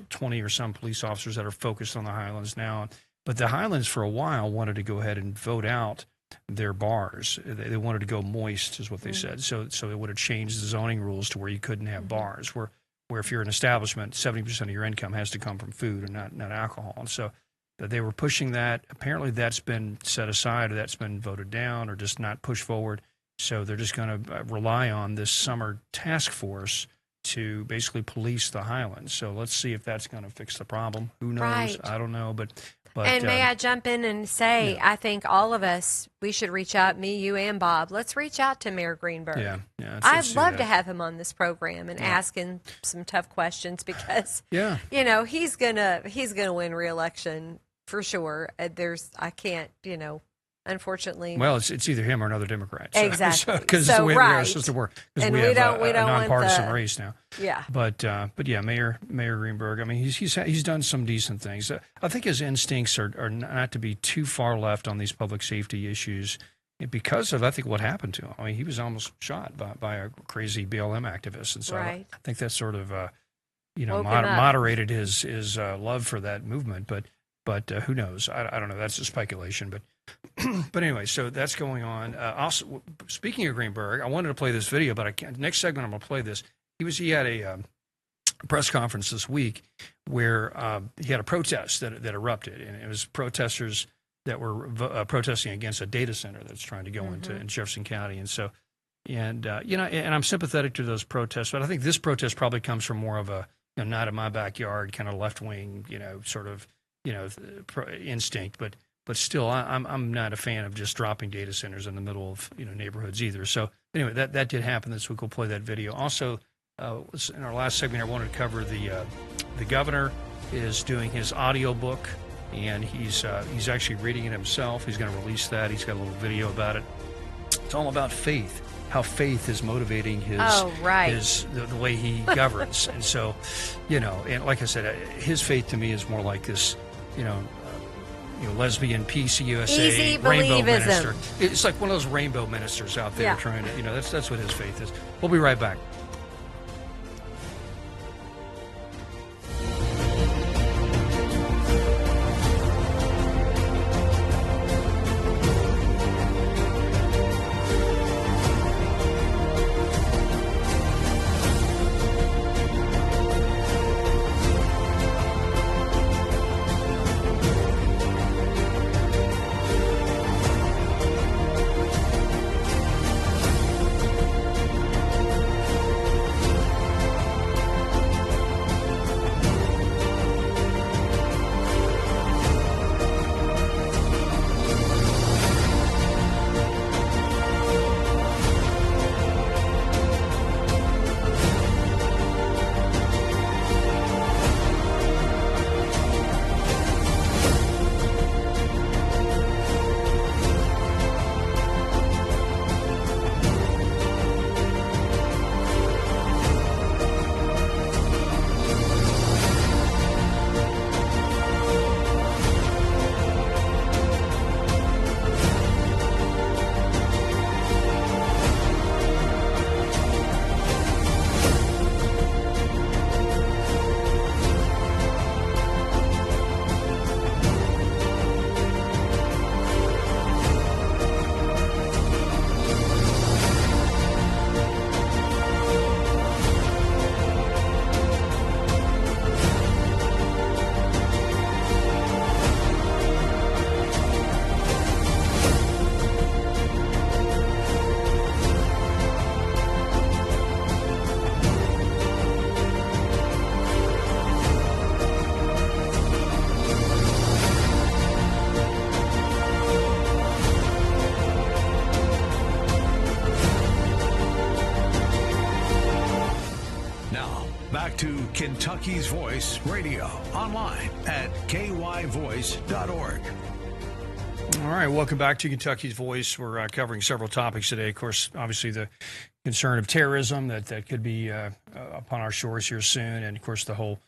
Speaker 3: 20 or some police officers that are focused on the Highlands now. But the Highlands for a while wanted to go ahead and vote out their bars. They wanted to go moist, is what they said. So it would have changed the zoning rules to where you couldn't have bars, where if you're an establishment, 70% of your income has to come from food and not alcohol. And so they were pushing that. Apparently that's been set aside, or that's been voted down, or just not pushed forward. So they're just going to rely on this summer task force to basically police the Highlands. So let's see if that's going to fix the problem. Who knows?
Speaker 4: Right.
Speaker 3: I don't know, but
Speaker 4: and may I jump in and say, I think all of us, we should reach out, me, you, and Bob. Let's reach out to Mayor Greenberg.
Speaker 3: Yeah.
Speaker 4: I'd love to have him on this program and ask him some tough questions because, he's gonna win re-election for sure. I can't, unfortunately.
Speaker 3: Well, it's either him or another Democrat. So,
Speaker 4: exactly.
Speaker 3: Because it's the way our system works. Because we have a nonpartisan race now.
Speaker 4: Yeah.
Speaker 3: But yeah, Mayor Greenberg. I mean, he's done some decent things. I think his instincts are not to be too far left on these public safety issues because of, I think, what happened to him. I mean, he was almost shot by a crazy BLM activist, and so I think that sort of moderated his love for that movement. But who knows? I don't know. That's a speculation. But anyway, so that's going on. Also, speaking of Greenberg, I wanted to play this video, but I can't. Next segment, I'm going to play this. He had a press conference this week where he had a protest that erupted, and it was protesters that were protesting against a data center that's trying to go in Jefferson County, and so. And and I'm sympathetic to those protests, but I think this protest probably comes from more of a not in my backyard kind of left wing, sort of instinct. But still, I'm not a fan of just dropping data centers in the middle of neighborhoods either. So anyway, that did happen this week. We'll play that video. Also, in our last segment, I wanted to cover the governor is doing his audio book, and he's actually reading it himself. He's going to release that. He's got a little video about it. It's all about faith. how faith is motivating his the way he governs. And so, and like I said, his faith to me is more like this, lesbian peace USA
Speaker 4: Easy
Speaker 3: rainbow
Speaker 4: believism.
Speaker 3: minister. It's like one of those rainbow ministers out there trying to, that's what his faith is. We'll be right back.
Speaker 2: Back to Kentucky's Voice Radio, online at kyvoice.org.
Speaker 3: All right, welcome back to Kentucky's Voice. We're covering several topics today. Of course, obviously the concern of terrorism that could be upon our shores here soon, and of course the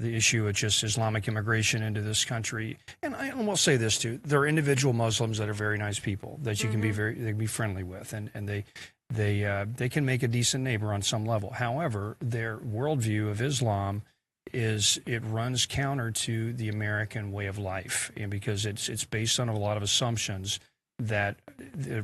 Speaker 3: issue of just Islamic immigration into this country. And I will say this too: there are individual Muslims that are very nice people that you can be they can be friendly with, and they can make a decent neighbor on some level. However, their worldview of Islam it runs counter to the American way of life, and because it's based on a lot of assumptions that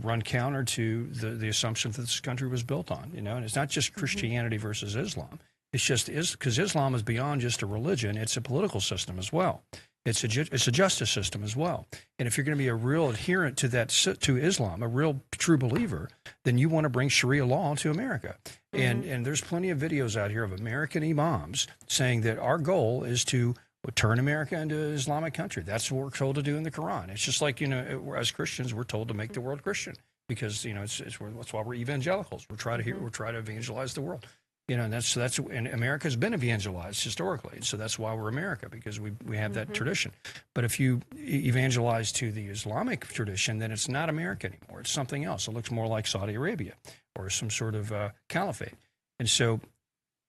Speaker 3: run counter to the assumptions that this country was built on. And it's not just Christianity versus Islam. It's just because Islam is beyond just a religion; it's a political system as well. It's a justice system as well. And if you're going to be a real adherent to Islam, a real true believer, then you want to bring Sharia law to America. And there's plenty of videos out here of American imams saying that our goal is to turn America into an Islamic country. That's what we're told to do in the Quran. It's just like, as Christians, we're told to make the world Christian because, that's why we're evangelicals. We're trying to evangelize the world. And that's and America's been evangelized historically, so that's why we're America, because we have that tradition. But if you evangelize to the Islamic tradition, then it's not America anymore. It's something else. It looks more like Saudi Arabia or some sort of caliphate. And so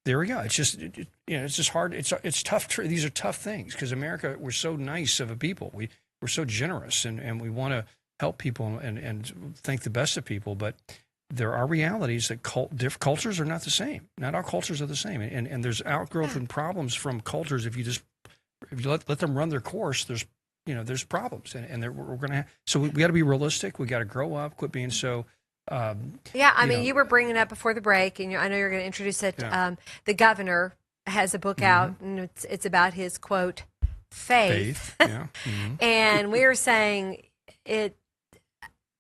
Speaker 3: there we go. It's just it's just hard. It's tough. These are tough things because America, we're so nice of a people. We're so generous and we want to help people and think the best of people, but there are realities that cultures are not the same. Not all cultures are the same, and there's outgrowth and problems from cultures. If you let them run their course, there's problems, and we're going to. So we got to be realistic. We got to grow up. Quit being so.
Speaker 4: You were bringing up before the break, and I know you're going to introduce it. Yeah. The governor has a book out, and it's about his quote faith.
Speaker 3: Yeah.
Speaker 4: And we were saying it.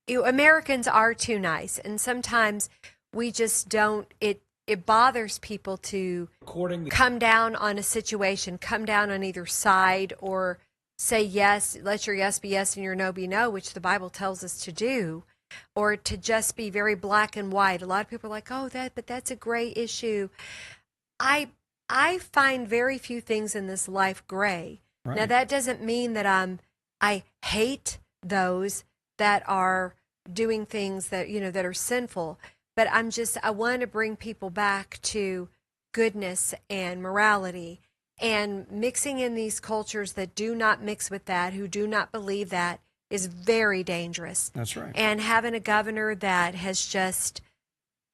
Speaker 4: Americans are too nice, and sometimes we just don't. It bothers people to come down on a situation, come down on either side, or say yes, let your yes be yes and your no be no, which the Bible tells us to do, or to just be very black and white. A lot of people are like, but that's a gray issue. I find very few things in this life gray. Right. Now that doesn't mean that I hate those that are doing things that that are sinful, but I want to bring people back to goodness and morality, and mixing in these cultures that do not mix with that, who do not believe that, is very dangerous.
Speaker 3: That's right.
Speaker 4: And having a governor that has just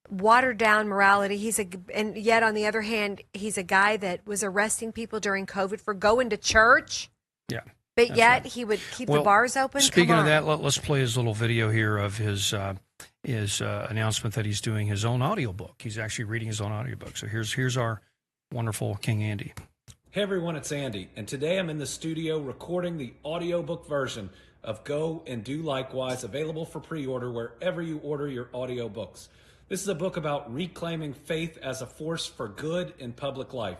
Speaker 4: watered down morality, and yet on the other hand, he's a guy that was arresting people during COVID for going to church.
Speaker 3: Yeah.
Speaker 4: But yet he would keep the bars open.
Speaker 3: Speaking of that, let's play his little video here of his announcement that he's doing his own audiobook. He's actually reading his own audiobook. So here's our wonderful King Andy.
Speaker 10: Hey everyone, it's Andy, and today I'm in the studio recording the audiobook version of Go and Do Likewise, available for pre-order wherever you order your audiobooks. This is a book about reclaiming faith as a force for good in public life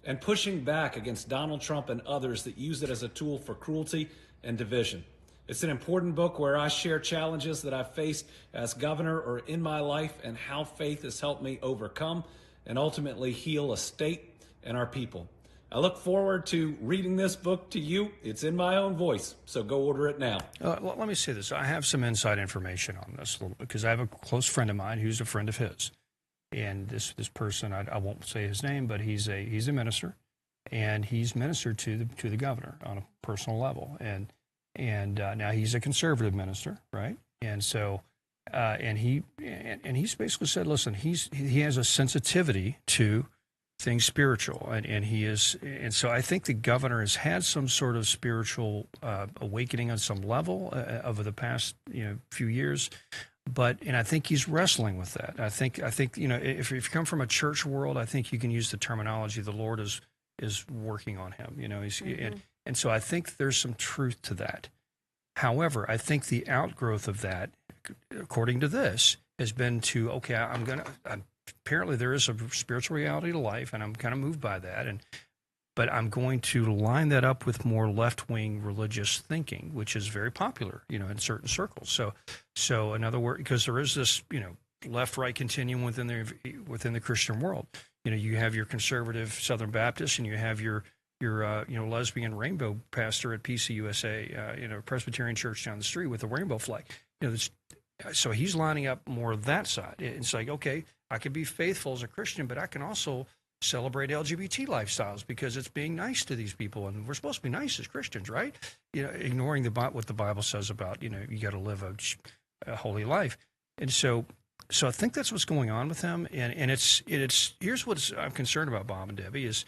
Speaker 10: and pushing back against Donald Trump and others that use it as a tool for cruelty and division. It's an important book where I share challenges that I've faced as governor or in my life and how faith has helped me overcome and ultimately heal a state and our people. I look forward to reading this book to you. It's in my own voice, so go order it now.
Speaker 3: Let me say this. I have some inside information on this because I have a close friend of mine who's a friend of his. And this person, I won't say his name, but he's a minister, and he's ministered to the governor on a personal level. And now he's a conservative minister, right? And so and he's basically said, listen, he has a sensitivity to things spiritual, and so I think the governor has had some sort of spiritual awakening on some level over the past few years, and I think he's wrestling with that. I think if you come from a church world, I think you can use the terminology the Lord is working on him. And so I think there's some truth to that. However, I think the outgrowth of that, according to this, has been to apparently there is a spiritual reality to life, and I'm kind of moved by that. But I'm going to line that up with more left-wing religious thinking, which is very popular, in certain circles. So in other words, because there is this, left-right continuum within the Christian world. You have your conservative Southern Baptist, and you have your lesbian rainbow pastor at PCUSA, Presbyterian church down the street with a rainbow flag. So he's lining up more of that side. It's like, okay, I can be faithful as a Christian, but I can also celebrate LGBT lifestyles because it's being nice to these people, and we're supposed to be nice as Christians, right? Ignoring what the Bible says about you got to live a holy life, and so I think that's what's going on with him, and it's here's what I'm concerned about, Bob and Debbie, is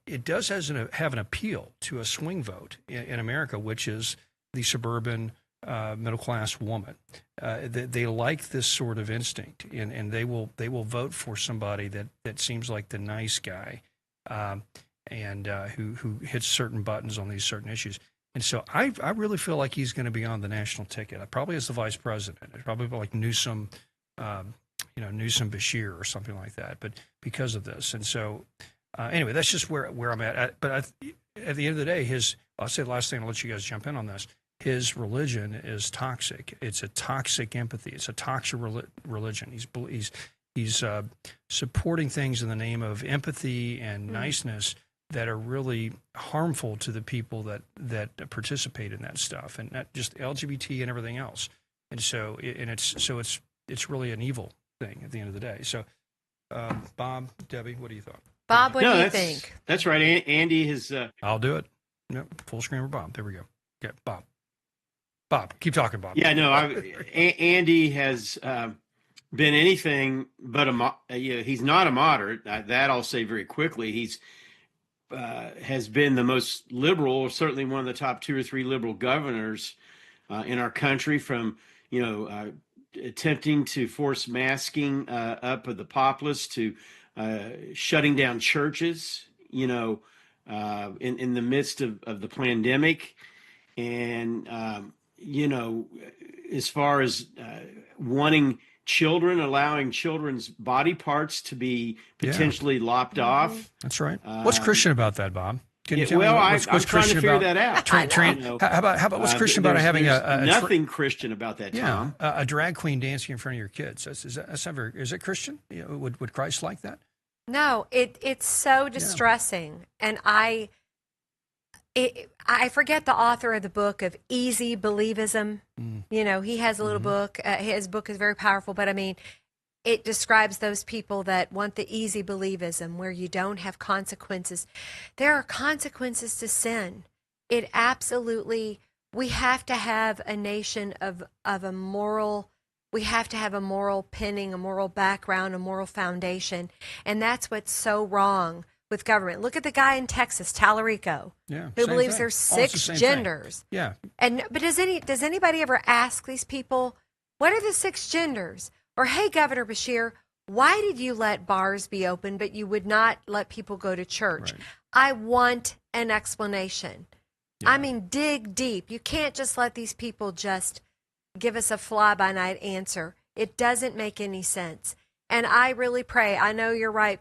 Speaker 3: it does have an appeal to a swing vote in America, which is the suburban middle-class woman. They like this sort of instinct, and they will vote for somebody that seems like the nice guy, and who hits certain buttons on these certain issues. And so I really feel like he's going to be on the national ticket, probably as the vice president. It's probably like Newsom, Newsom Bashir or something like that. But because of this, and so anyway, that's just where I'm at. But at the end of the day, I'll say the last thing. I'll let you guys jump in on this. His religion is toxic. It's a toxic empathy. It's a toxic religion. He's supporting things in the name of empathy and niceness that are really harmful to the people that participate in that stuff, and not just LGBT and everything else. And so it's really an evil thing at the end of the day. So, Bob, Debbie, what do you thought?
Speaker 4: Bob, what do you think?
Speaker 5: That's right. Andy has.
Speaker 3: I'll do it. Yep, full screen for Bob. There we go. Okay, Bob. Bob, keep talking, Bob.
Speaker 5: Yeah, no, Andy has been anything but he's not a moderate. That I'll say very quickly. He's has been the most liberal, or certainly one of the top 2 or 3 liberal governors in our country, from attempting to force masking up of the populace to shutting down churches, in the midst of the pandemic. And, as far as wanting allowing children's body parts to be potentially lopped off.
Speaker 3: That's right. What's Christian about that, Bob? Can you tell me
Speaker 5: I'm trying to figure that out.
Speaker 3: How about what's Christian about having
Speaker 5: nothing Christian about that, Tom?
Speaker 3: A drag queen dancing in front of your kids. That's not very. Is it Christian? Would Christ like that?
Speaker 4: No, it's so distressing, and I forget the author of the book of Easy Believism. He has a little book. His book is very powerful, but I mean, it describes those people that want the easy believism where you don't have consequences. There are consequences to sin. It absolutely, we have to have a nation of a moral, we have to have a moral pinning, a moral background, a moral foundation. And that's what's so wrong with government. Look at the guy in Texas, Tallarico, who believes
Speaker 3: thing.
Speaker 4: there's 6 genders.
Speaker 3: Yeah.
Speaker 4: But does anybody ever ask these people, what are the 6 genders? Or, hey, Governor Beshear, why did you let bars be open, but you would not let people go to church?
Speaker 3: Right.
Speaker 4: I want an explanation.
Speaker 3: Yeah.
Speaker 4: I mean, dig deep. You can't just let these people just give us a fly-by-night answer. It doesn't make any sense. And I really pray, I know you're right,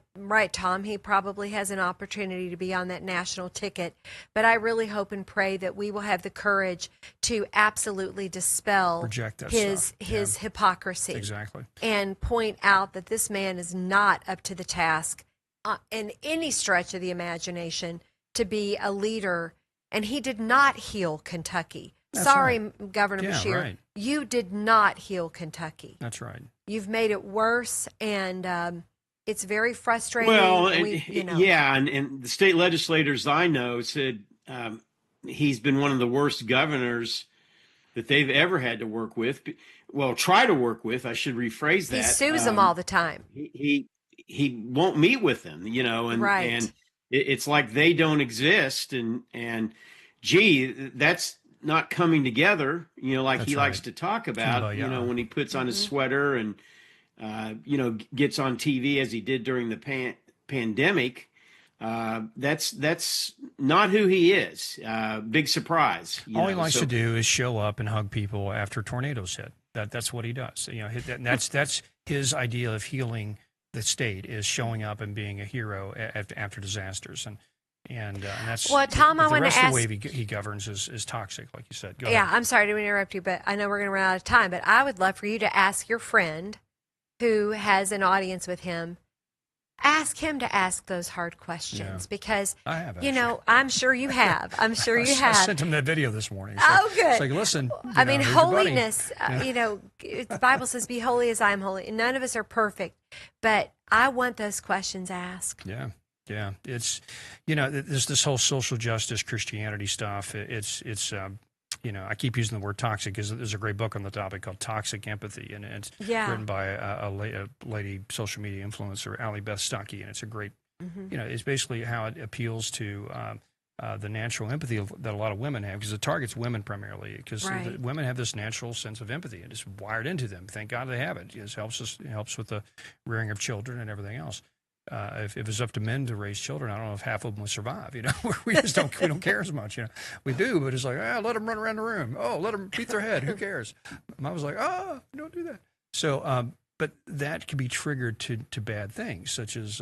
Speaker 4: Tom. He probably has an opportunity to be on that national ticket. But I really hope and pray that we will have the courage to absolutely dispel his hypocrisy.
Speaker 3: Exactly.
Speaker 4: And point out that this man is not up to the task in any stretch of the imagination to be a leader. And he did not heal Kentucky.
Speaker 3: That's
Speaker 4: Sorry,
Speaker 3: right.
Speaker 4: Governor Beshear.
Speaker 3: Right.
Speaker 4: You did not heal Kentucky.
Speaker 3: That's right.
Speaker 4: You've made it worse, and it's very frustrating.
Speaker 5: Well, yeah, and the state legislators I know said he's been one of the worst governors that they've ever had to work with. Well, try to work with. I should rephrase that.
Speaker 4: He sues them all the time.
Speaker 5: He won't meet with them, and it's like they don't exist. And gee, that's not coming together, like
Speaker 3: That's
Speaker 5: he
Speaker 3: right.
Speaker 5: likes to talk about, when he puts on his sweater and, gets on TV as he did during the pandemic. That's not who he is. Big surprise.
Speaker 3: All he likes to do is show up and hug people after tornadoes hit. That's what he does. That's his idea of healing the state, is showing up and being a hero after disasters. And that's
Speaker 4: Tom, I
Speaker 3: the
Speaker 4: want
Speaker 3: rest
Speaker 4: to ask.
Speaker 3: of the way he governs is toxic, like you said. Go
Speaker 4: Yeah,
Speaker 3: ahead.
Speaker 4: I'm sorry to interrupt you, but I know we're going to run out of time. But I would love for you to ask your friend who has an audience with him, ask him to ask those hard questions because,
Speaker 3: I have,
Speaker 4: I'm sure you have. I'm sure you
Speaker 3: I
Speaker 4: have.
Speaker 3: sent him that video this morning.
Speaker 4: Oh, good.
Speaker 3: It's like, listen.
Speaker 4: I mean,
Speaker 3: here's your buddy.
Speaker 4: holiness, the Bible says, be holy as I am holy. And none of us are perfect, but I want those questions asked.
Speaker 3: Yeah. Yeah. It's, there's this whole social justice Christianity stuff. It's I keep using the word toxic because there's a great book on the topic called Toxic Empathy, and it's written by a lady social media influencer, Allie Beth Stuckey, and it's a great, it's basically how it appeals to the natural empathy that a lot of women have, because it targets women primarily, because women have this natural sense of empathy, and it's wired into them. Thank God they have it. It helps with the rearing of children and everything else. If it was up to men to raise children, I don't know if half of them would survive. We just don't care as much. We do, but it's like, let them run around the room. Oh, let them beat their head. Who cares? And I was like, don't do that. So, but that can be triggered to bad things, such as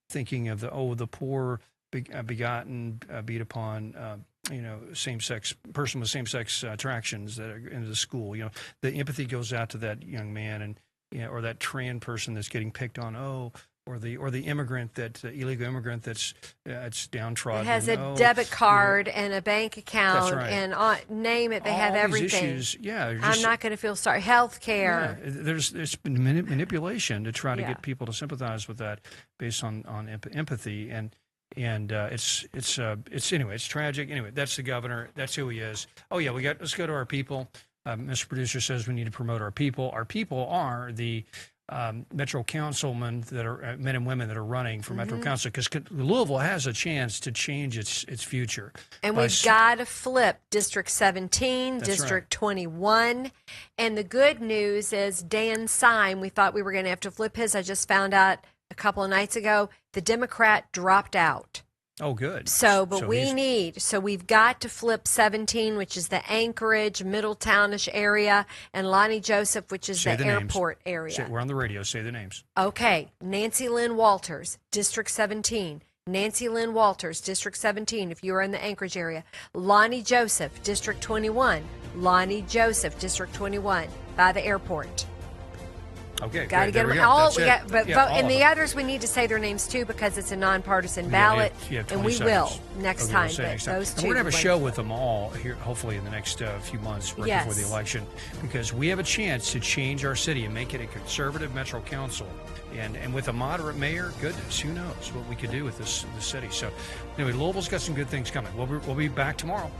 Speaker 3: thinking of the poor, begotten, beat upon, same-sex person with same-sex attractions that are into the school. The empathy goes out to that young man and or that trans person that's getting picked on. Or the immigrant illegal immigrant that's it's downtrodden.
Speaker 4: It has a debit card and a bank account and name it. They have everything.
Speaker 3: These issues,
Speaker 4: I'm not going to feel sorry. Health care.
Speaker 3: Yeah, there's been manipulation to try to get people to sympathize with that based on empathy, and it's tragic. Anyway, that's the governor. That's who he is. Oh yeah, let's go to our people. Mr. Producer says we need to promote our people. Our people are the Metro councilmen that are men and women that are running for Metro Council, because Louisville has a chance to change its future.
Speaker 4: And we've got to flip District 17, District 21. And the good news is Dan Syme, we thought we were going to have to flip his. I just found out a couple of nights ago, the Democrat dropped out.
Speaker 3: Oh, good.
Speaker 4: We've got to flip 17, which is the Anchorage, Middletownish area, and Lonnie Joseph, which is the airport area.
Speaker 3: We're on the radio. Say the names.
Speaker 4: Okay. Nancy Lynn Walters, District 17. Nancy Lynn Walters, District 17, if you are in the Anchorage area. Lonnie Joseph, District 21. Lonnie Joseph, District 21, by the airport.
Speaker 3: Okay,
Speaker 4: got to
Speaker 3: great.
Speaker 4: get
Speaker 3: There we
Speaker 4: them
Speaker 3: go.
Speaker 4: all.
Speaker 3: That's
Speaker 4: We
Speaker 3: it.
Speaker 4: got, but
Speaker 3: Yeah,
Speaker 4: vote,
Speaker 3: all
Speaker 4: and
Speaker 3: of
Speaker 4: the
Speaker 3: them.
Speaker 4: others we need to say their names too because it's a nonpartisan
Speaker 3: Yeah,
Speaker 4: ballot,
Speaker 3: you have
Speaker 4: and
Speaker 3: 20
Speaker 4: we
Speaker 3: seconds.
Speaker 4: will next
Speaker 3: Okay,
Speaker 4: time.
Speaker 3: we'll say
Speaker 4: But
Speaker 3: next time.
Speaker 4: those
Speaker 3: And
Speaker 4: two,
Speaker 3: we're going to have a
Speaker 4: we
Speaker 3: show
Speaker 4: want-
Speaker 3: with them all here, hopefully in the next few months, right
Speaker 4: Yes.
Speaker 3: before the election, because we have a chance to change our city and make it a conservative metro council. And with a moderate mayor, goodness, who knows what we could do with this city. So anyway, Louisville's got some good things coming. We'll be back tomorrow.